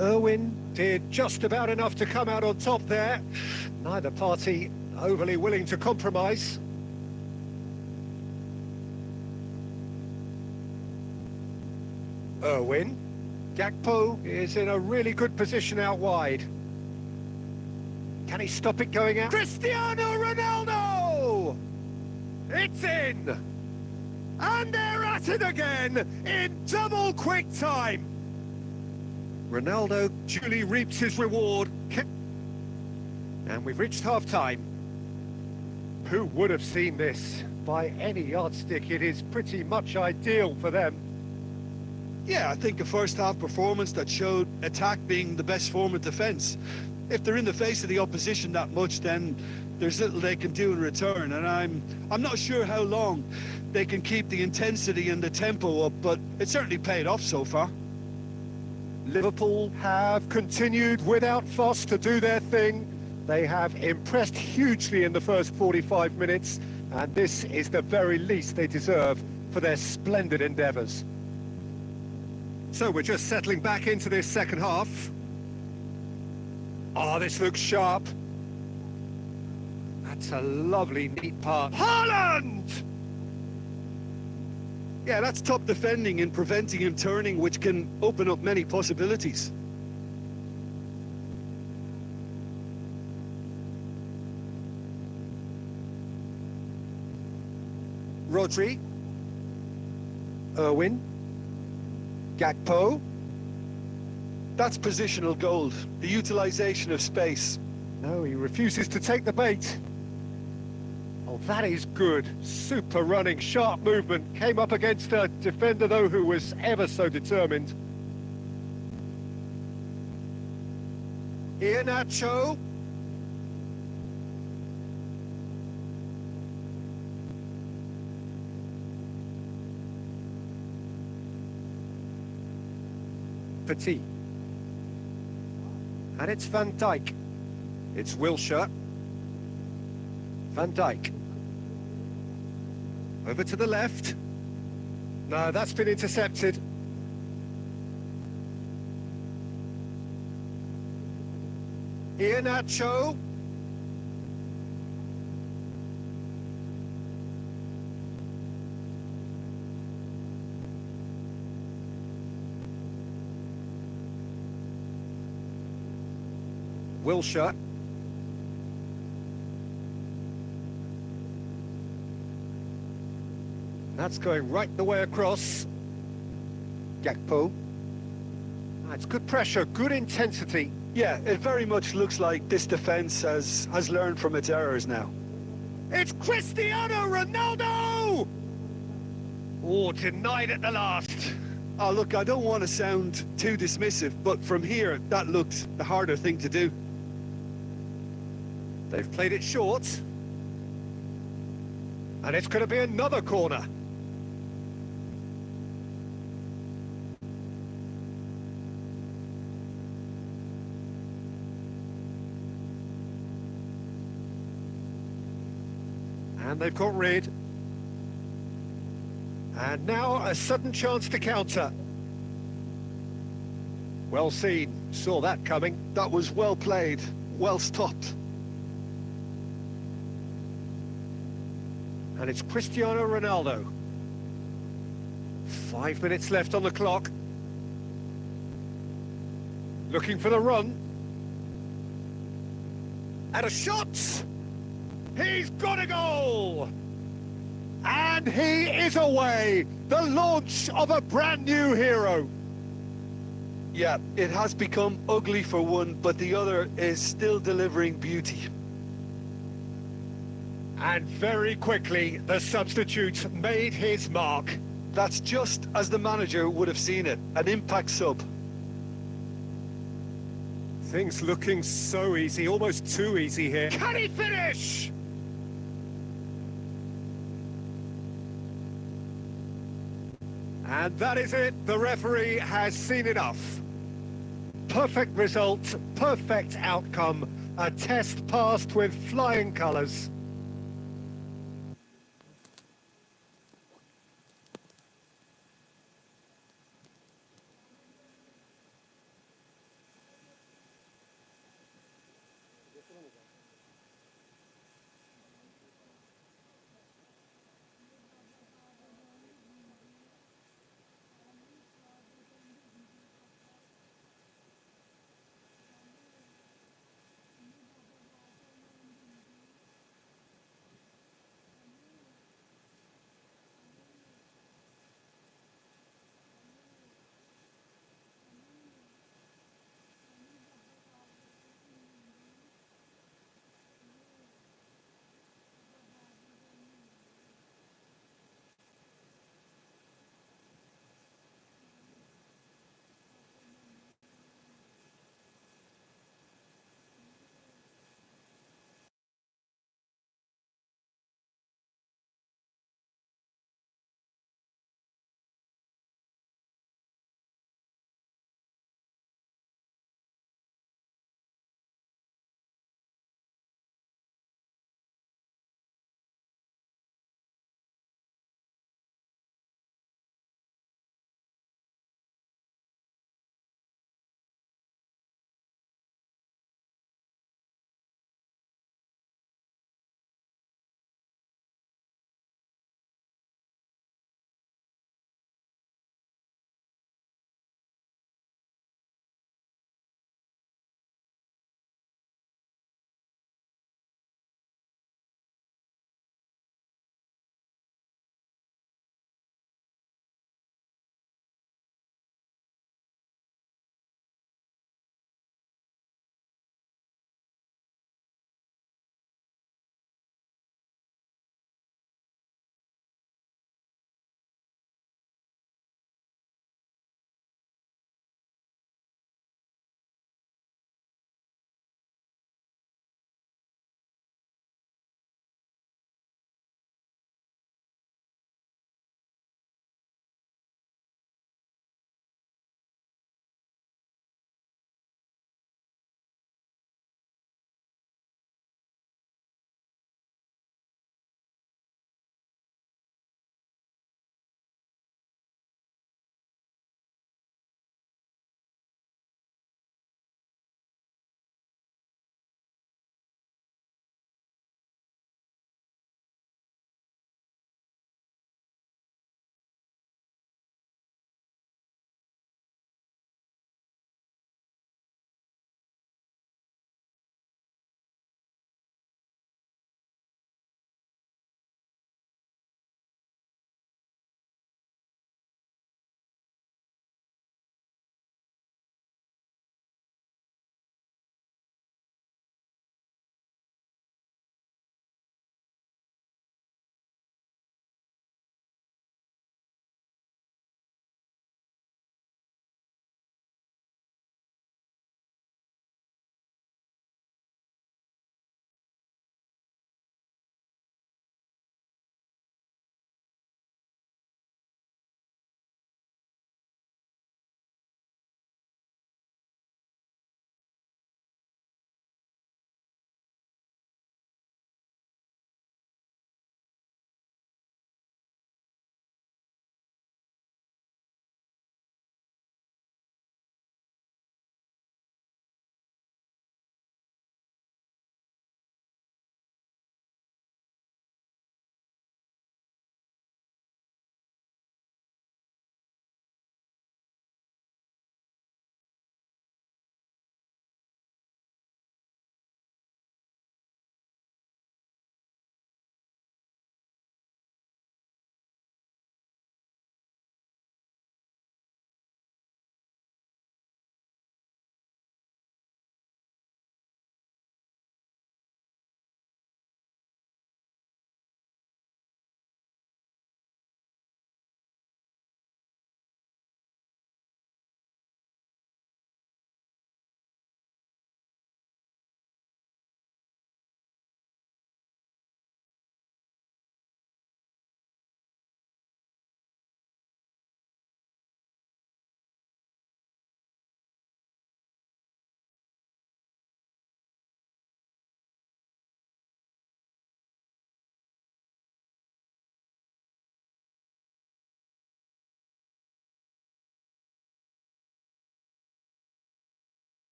Irwin did just about enough to come out on top there. Neither party overly willing to compromise. Irwin. Gakpo is in a really good position out wide. Can he stop it going out? Cristiano Ronaldo! It's in! And they're at it again in double quick time. Ronaldo duly reaps his reward. And we've reached half-time. Who would have seen this? By any yardstick, it is pretty much ideal for them. Yeah, I think a first-half performance that showed attack being the best form of defence. If they're in the face of the opposition that much, then there's little they can do in return. And I'm not sure how long they can keep the intensity and the tempo up, but it certainly paid off so far. Liverpool have continued without fuss to do their thing. They have impressed hugely in the first 45 minutes, and this is the very least they deserve for their splendid endeavours. So we're just settling back into this second half. Oh, this looks sharp. That's a lovely, neat pass. Haaland! Yeah, that's top defending and preventing him turning, which can open up many possibilities. Rodri. Irwin. Gakpo. That's positional gold, the utilisation of space. No, he refuses to take the bait. Oh, that is good. Super running, sharp movement. Came up against a defender, though, who was ever so determined. Iheanacho. Petit. And it's Van Dijk. It's Wilshere. Van Dijk. Over to the left. No, that's been intercepted. Iheanacho. Wilshere. That's going right the way across. Gakpo. That's good pressure, good intensity. Yeah, it very much looks like this defence has learned from its errors now. It's Cristiano Ronaldo! Oh, denied at the last. Oh, look, I don't want to sound too dismissive, but from here, that looked the harder thing to do. They've played it short. And it's going to be another corner. And they've got rid. And now a sudden chance to counter. Well seen, saw that coming. That was well played, well stopped. And it's Cristiano Ronaldo. 5 minutes left on the clock. Looking for the run. And a shot! He's got a goal! And he is away! The launch of a brand new hero. Yeah, it has become ugly for one, but the other is still delivering beauty. And very quickly, the substitute made his mark. That's just as the manager would have seen it, an impact sub. Things looking so easy, almost too easy here. Can he finish? And that is it. The referee has seen enough. Perfect result, perfect outcome. A test passed with flying colours.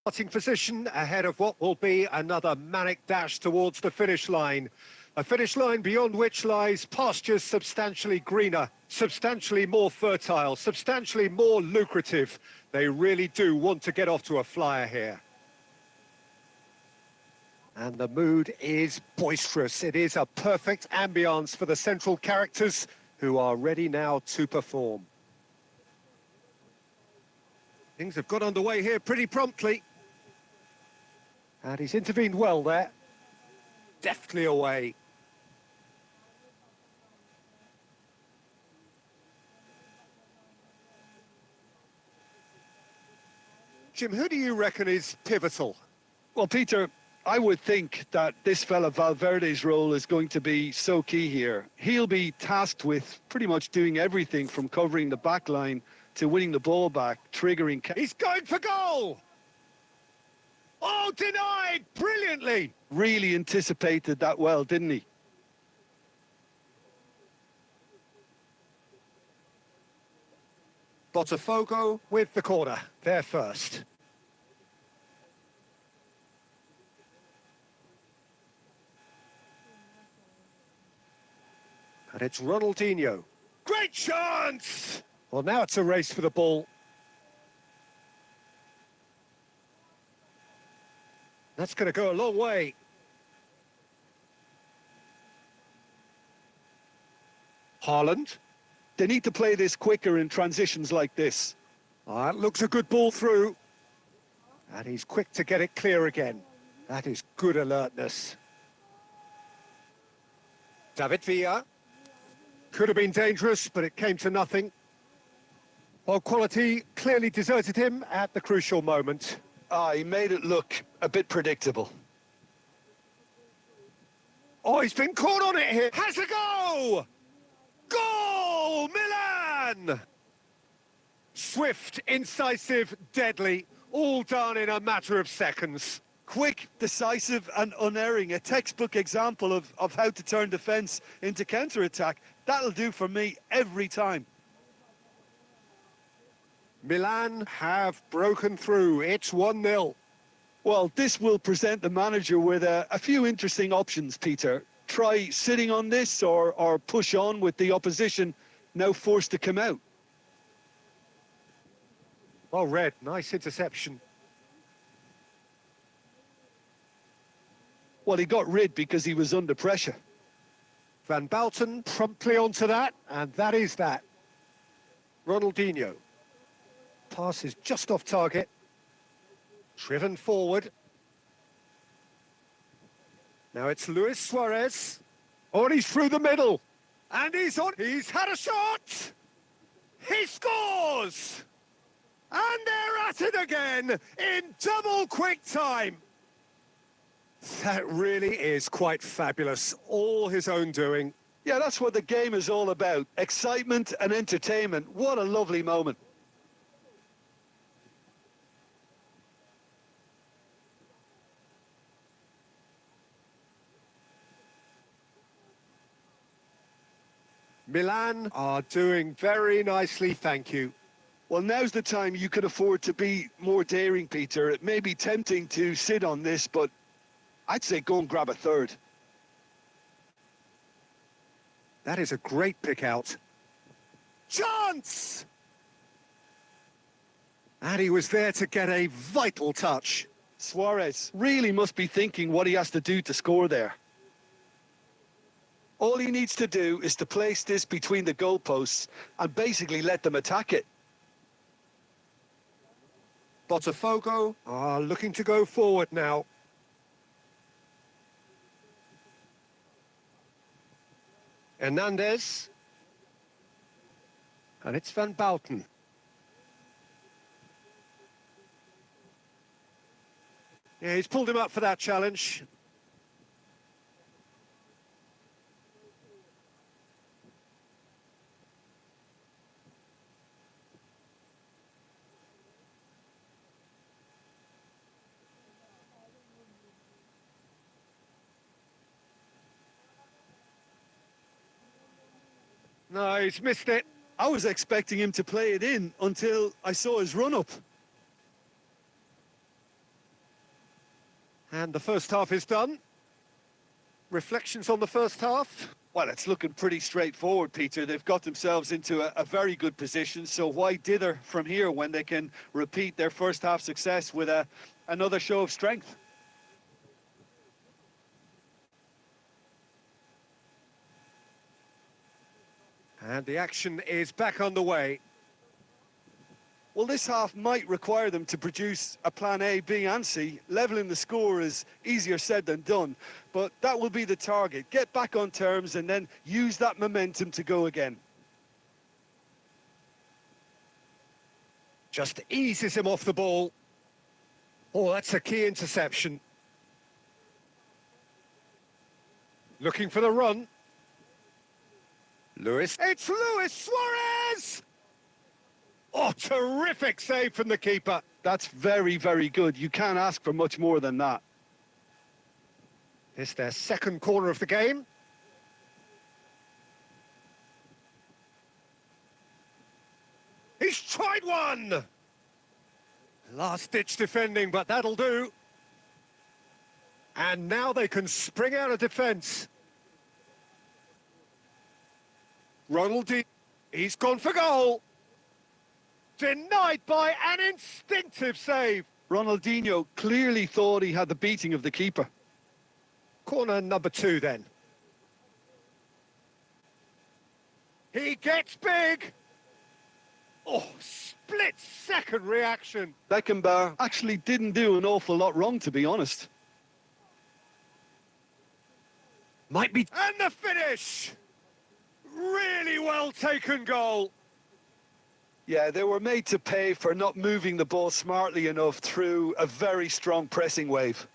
Starting position ahead of what will be another manic dash towards the finish line. A finish line beyond which lies pastures substantially greener, substantially more fertile, substantially more lucrative. They really do want to get off to a flyer here. And the mood is boisterous. It is a perfect ambience for the central characters who are ready now to perform. Things have got underway here pretty promptly. And he's intervened well there. Deftly away. Jim, who do you reckon is pivotal? Well, Peter, I would think that this fella Valverde's role is going to be so key here. He'll be tasked with pretty much doing everything from covering the back line to winning the ball back, triggering... He's going for goal! Oh, denied brilliantly! Really anticipated that well, didn't he? Botafogo with the corner, there first. And it's Ronaldinho. Great chance! Well, now it's a race for the ball. That's going to go a long way. Haaland. They need to play this quicker in transitions like this. That looks a good ball through. And he's quick to get it clear again. That is good alertness. David Villa. Could have been dangerous, but it came to nothing. Well, quality clearly deserted him at the crucial moment. He made it look a bit predictable. Oh, he's been caught on it here. Has a go! Goal! Milan! Swift, incisive, deadly, all done in a matter of seconds. Quick, decisive and unerring. A textbook example of how to turn defence into counter-attack. That'll do for me every time. Milan have broken through. It's 1-0. Well, this will present the manager with a few interesting options, Peter. Try sitting on this or push on with the opposition now forced to come out. Well read, nice interception. Well, he got rid because he was under pressure. Van Bouten promptly onto that, and that is that. Ronaldinho. Pass is just off target. Driven forward. Now it's Luis Suarez. Oh, and he's through the middle. And he's on. He's had a shot. He scores. And they're at it again in double quick time. That really is quite fabulous. All his own doing. Yeah, that's what the game is all about. Excitement and entertainment. What a lovely moment. Milan are doing very nicely, thank you. Well, now's the time you can afford to be more daring, Peter. It may be tempting to sit on this, but I'd say go and grab a third. That is a great pick out. Chance! And he was there to get a vital touch. Suarez really must be thinking what he has to do to score there. All he needs to do is to place this between the goalposts and basically let them attack it. Botafogo are looking to go forward now. Hernandez. And it's Van Bouten. Yeah, he's pulled him up for that challenge. No, he's missed it. I was expecting him to play it in until I saw his run-up. And the first half is done. Reflections on the first half? Well, it's looking pretty straightforward, Peter. They've got themselves into a very good position, so why dither from here when they can repeat their first half success with another show of strength? And the action is back on the way. Well, this half might require them to produce a plan A, B and C. Levelling the score is easier said than done, but that will be the target. Get back on terms and then use that momentum to go again. Just eases him off the ball. Oh, that's a key interception. Looking for the run. It's Luis Suarez! Oh, terrific save from the keeper. That's very, very good. You can't ask for much more than that. It's their second corner of the game. He's tried one! Last-ditch defending, but that'll do. And now they can spring out of defence. Ronaldo, he's gone for goal. Denied by an instinctive save. Ronaldinho clearly thought he had the beating of the keeper. Corner number 2 then. He gets big. Oh, split-second reaction. Beckenbauer actually didn't do an awful lot wrong, to be honest. Might be... And the finish! Really well taken goal. Yeah, they were made to pay for not moving the ball smartly enough through a very strong pressing wave.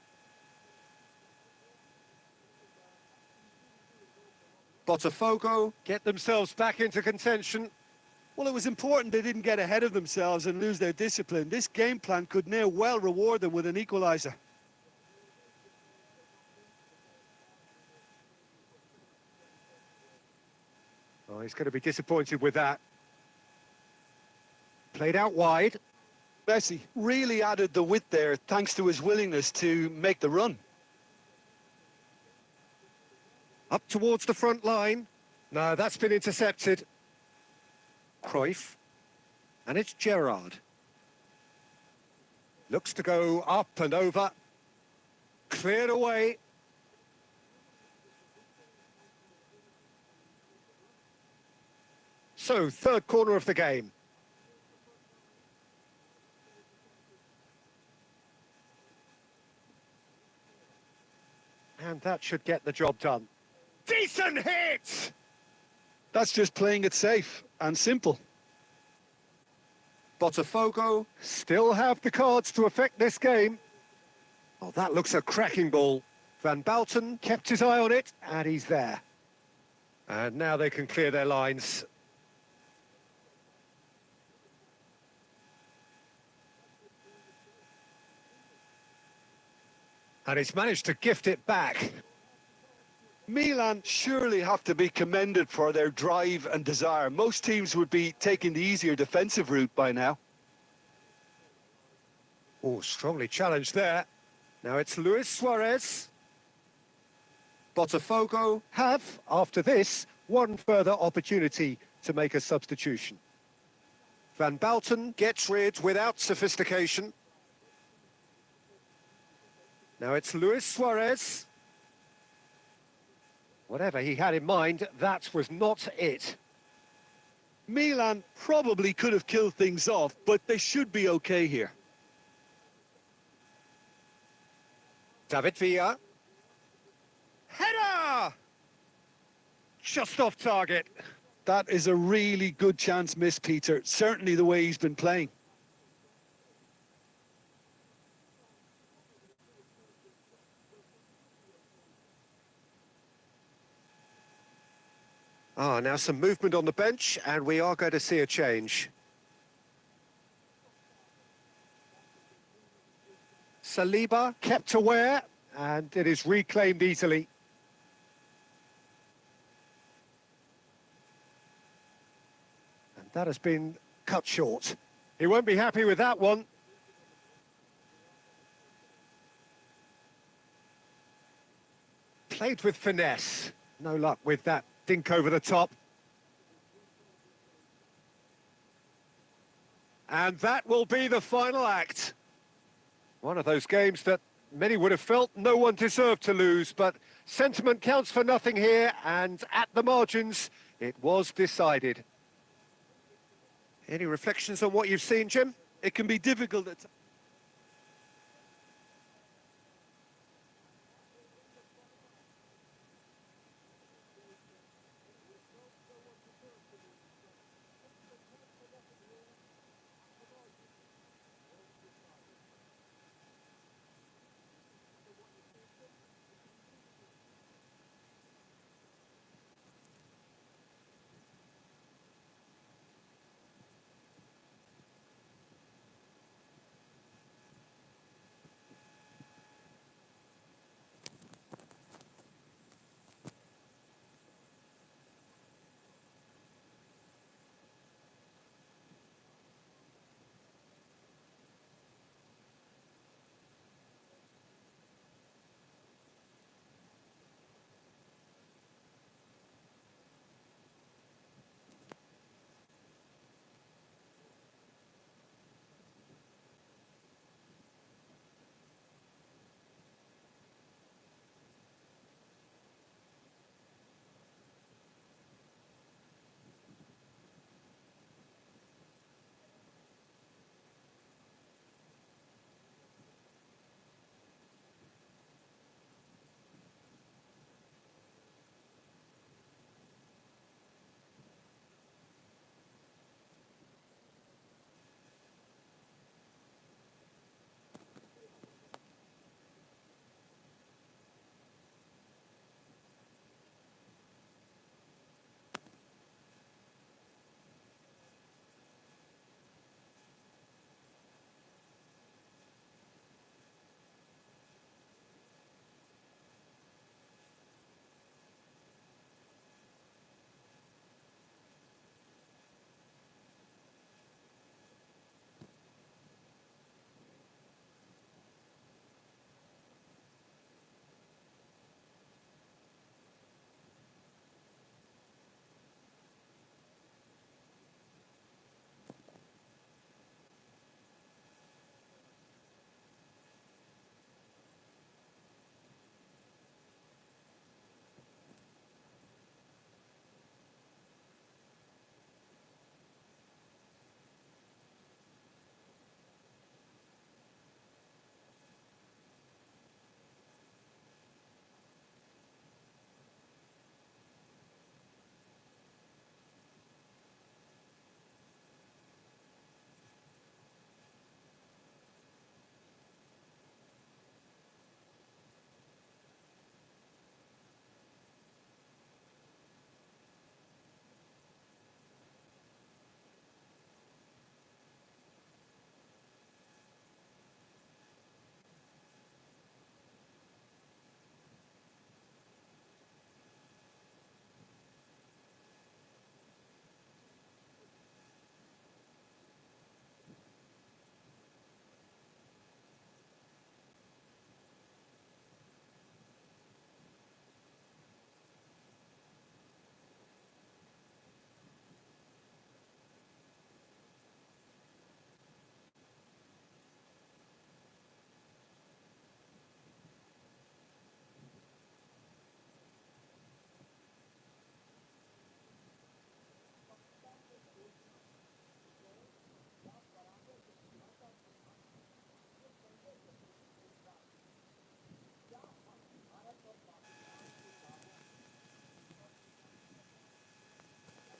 Botafogo get themselves back into contention. Well, it was important they didn't get ahead of themselves and lose their discipline. This game plan could now well reward them with an equaliser. Oh, he's going to be disappointed with that. Played out wide. Messi really added the width there thanks to his willingness to make the run. Up towards the front line. No, that's been intercepted. Cruyff. And it's Gerrard. Looks to go up and over. Cleared away. So, third corner of the game. And that should get the job done. Decent hit! That's just playing it safe and simple. Botafogo still have the cards to affect this game. Oh, that looks a cracking ball. Van Bouten kept his eye on it, and he's there. And now they can clear their lines. And he's managed to gift it back. Milan surely have to be commended for their drive and desire. Most teams would be taking the easier defensive route by now. Oh, strongly challenged there. Now it's Luis Suarez. Botafogo have, after this, one further opportunity to make a substitution. Van Bouten gets rid without sophistication. Now it's Luis Suarez. Whatever he had in mind, that was not it. Milan probably could have killed things off, but they should be okay here. David Villa. Header! Just off target. That is a really good chance missed, Peter. Certainly the way he's been playing. Ah, now some movement on the bench, and we are going to see a change. Saliba kept aware, and it is reclaimed easily. And that has been cut short. He won't be happy with that one. Played with finesse. No luck with that dink over the top. And that will be the final act. One of those games that many would have felt no one deserved to lose, but sentiment counts for nothing here, and at the margins, it was decided. Any reflections on what you've seen, Jim? It can be difficult at times.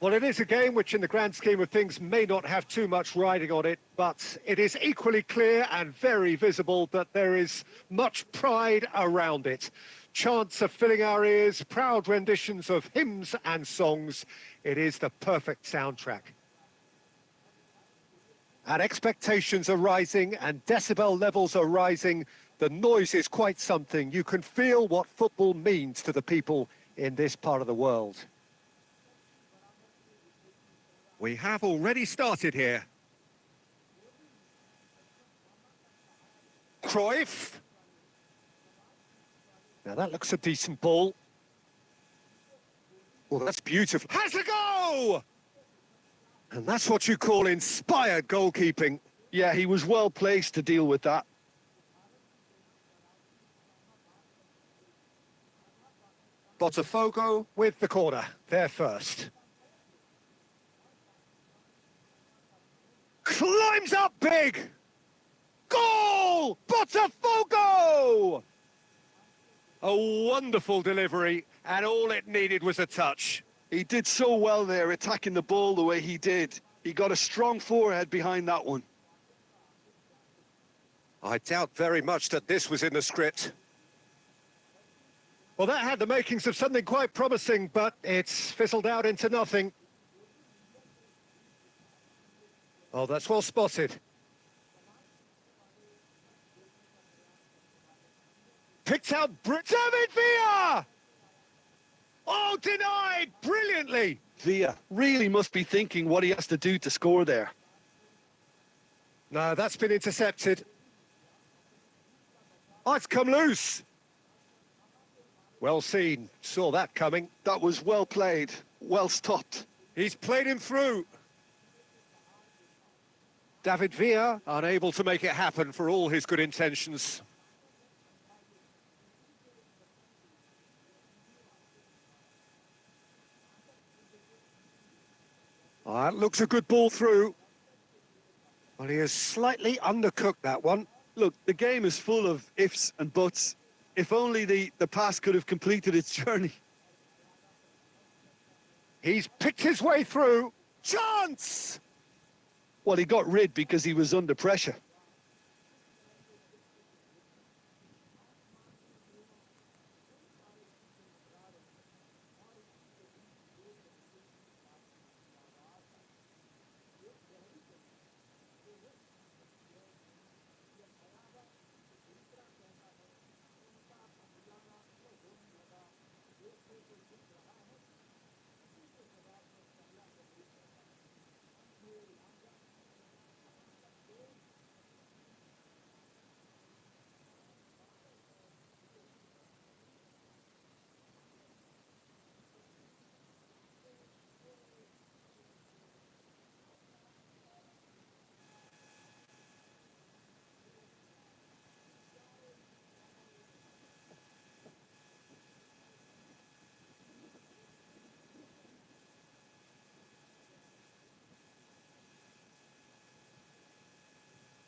Well, it is a game which, in the grand scheme of things, may not have too much riding on it, but it is equally clear and very visible that there is much pride around it. Chants are filling our ears, proud renditions of hymns and songs. It is the perfect soundtrack. And expectations are rising and decibel levels are rising. The noise is quite something. You can feel what football means to the people in this part of the world. We have already started here. Cruyff. Now that looks a decent ball. Well, that's beautiful. Has a go! And that's what you call inspired goalkeeping. Yeah, he was well placed to deal with that. Botafogo with the corner. They're first. Climbs up big! Goal! Botafogo! A wonderful delivery, and all it needed was a touch. He did so well there, attacking the ball the way he did. He got a strong forehead behind that one. I doubt very much that this was in the script. Well, that had the makings of something quite promising, but it's fizzled out into nothing. Oh, that's well spotted. Picked out David Villa! Oh, denied brilliantly! Villa really must be thinking what he has to do to score there. No, that's been intercepted. Oh, it's come loose. Well seen, saw that coming. That was well played, well stopped. He's played him through. David Villa unable to make it happen for all his good intentions. Oh, that looks a good ball through. Well, he has slightly undercooked that one. Look, the game is full of ifs and buts. If only the pass could have completed its journey. He's picked his way through. Chance! Well, he got rid because he was under pressure.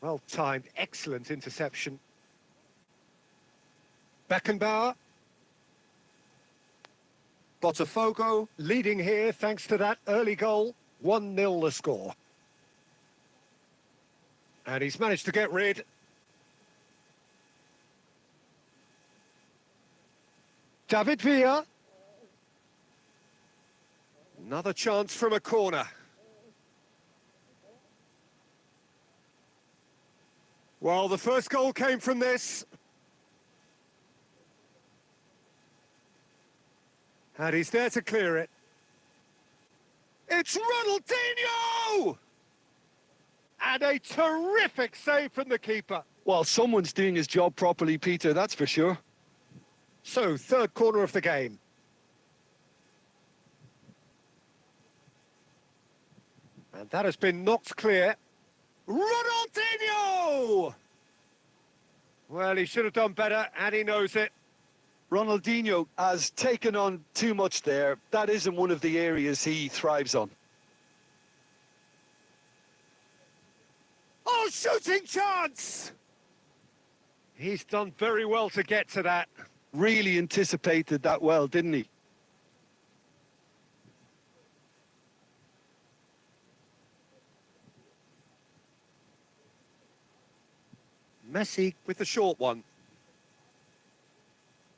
Well timed, excellent interception. Beckenbauer. Botafogo leading here thanks to that early goal. 1-0 the score. And he's managed to get rid. David Villa. Another chance from a corner. Well, the first goal came from this. And he's there to clear it. It's Ronaldinho! And a terrific save from the keeper. Well, someone's doing his job properly, Peter, that's for sure. So, third corner of the game. And that has been knocked clear. Ronaldinho! Well, he should have done better, and he knows it. Ronaldinho has taken on too much there. That isn't one of the areas he thrives on. Oh, shooting chance! He's done very well to get to that. Really anticipated that well, didn't he? Messi with the short one.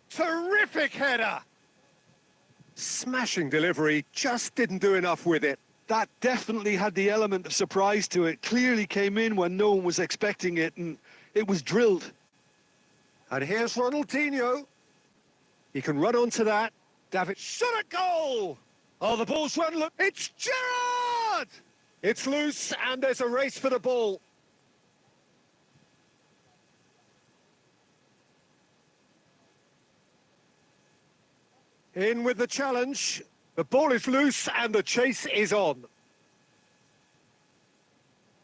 Terrific header! Smashing delivery, just didn't do enough with it. That definitely had the element of surprise to it. Clearly came in when no one was expecting it, and it was drilled. And here's Ronaldinho. He can run onto that. David shot a goal! Oh, the ball's run. Look, it's Gerrard! It's loose, and there's a race for the ball. In with the challenge. The ball is loose and the chase is on.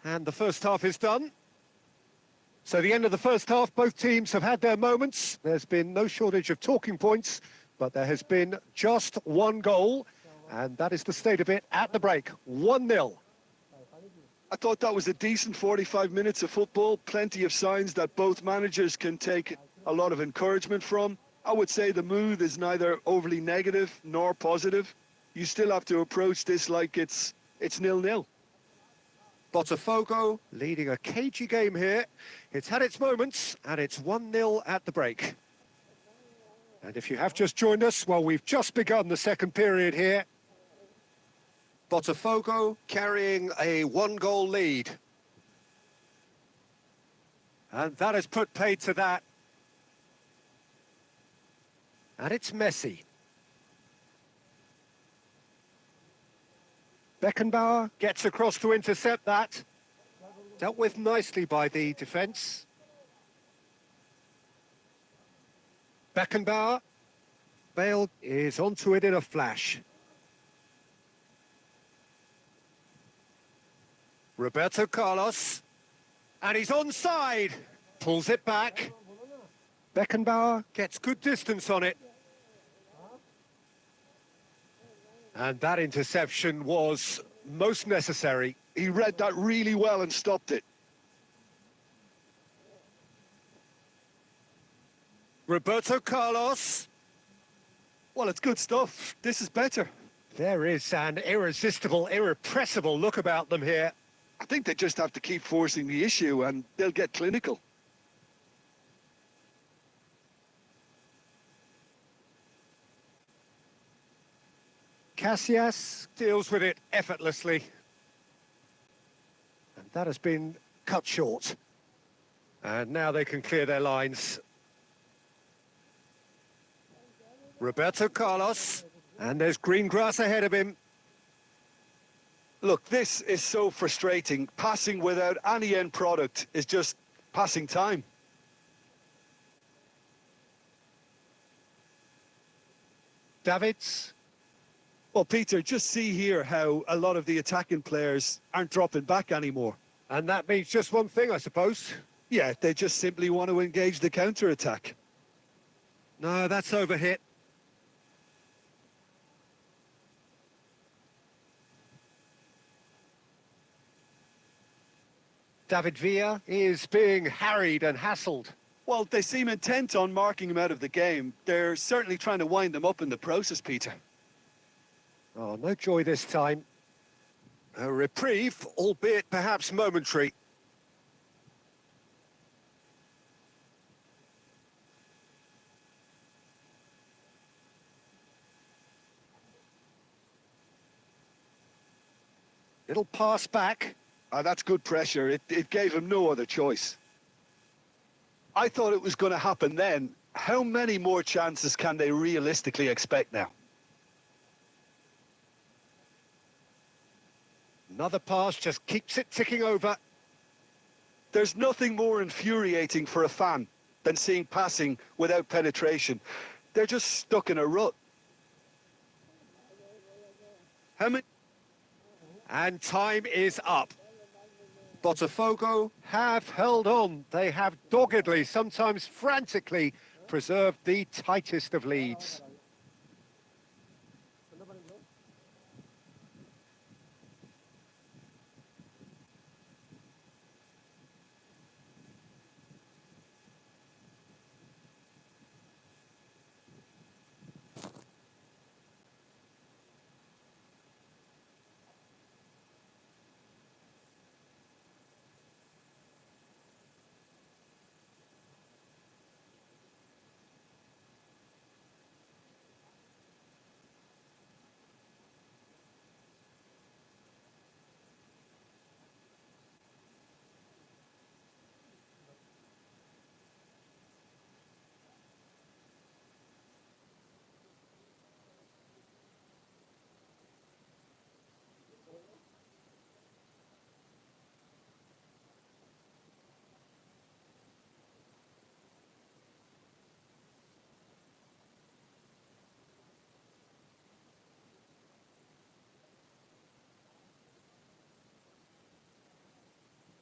And the first half is done. So the end of the first half, both teams have had their moments. There's been no shortage of talking points, but there has been just one goal. And that is the state of it at the break, 1-0. I thought that was a decent 45 minutes of football. Plenty of signs that both managers can take a lot of encouragement from. I would say the mood is neither overly negative nor positive. You still have to approach this like it's 0-0. Botafogo leading a cagey game here. It's had its moments, and it's 1-0 at the break. And if you have just joined us, well, we've just begun the second period here. Botafogo carrying a one-goal lead. And that has put paid to that. And it's Messi. Beckenbauer gets across to intercept that. Dealt with nicely by the defence. Beckenbauer. Bale is onto it in a flash. Roberto Carlos. And he's onside. Pulls it back. Beckenbauer gets good distance on it. And that interception was most necessary. He read that really well and stopped it. Roberto Carlos. Well, it's good stuff. This is better. There is an irresistible, irrepressible look about them here. I think they just have to keep forcing the issue and they'll get clinical. Casillas deals with it effortlessly. And that has been cut short. And now they can clear their lines. Roberto Carlos. And there's green grass ahead of him. Look, this is so frustrating. Passing without any end product is just passing time. Davids. Well, Peter, just see here how a lot of the attacking players aren't dropping back anymore. And that means just one thing, I suppose. Yeah, they just simply want to engage the counter-attack. No, that's overhit. David Villa is being harried and hassled. Well, they seem intent on marking him out of the game. They're certainly trying to wind them up in the process, Peter. Oh, no joy this time. A reprieve, albeit perhaps momentary. It'll pass back. That's good pressure. It gave him no other choice. I thought it was going to happen then. How many more chances can they realistically expect now? Another pass just keeps it ticking over. There's nothing more infuriating for a fan than seeing passing without penetration. They're just stuck in a rut. How many? And time is up. Botafogo have held on. They have doggedly, sometimes frantically, preserved the tightest of leads.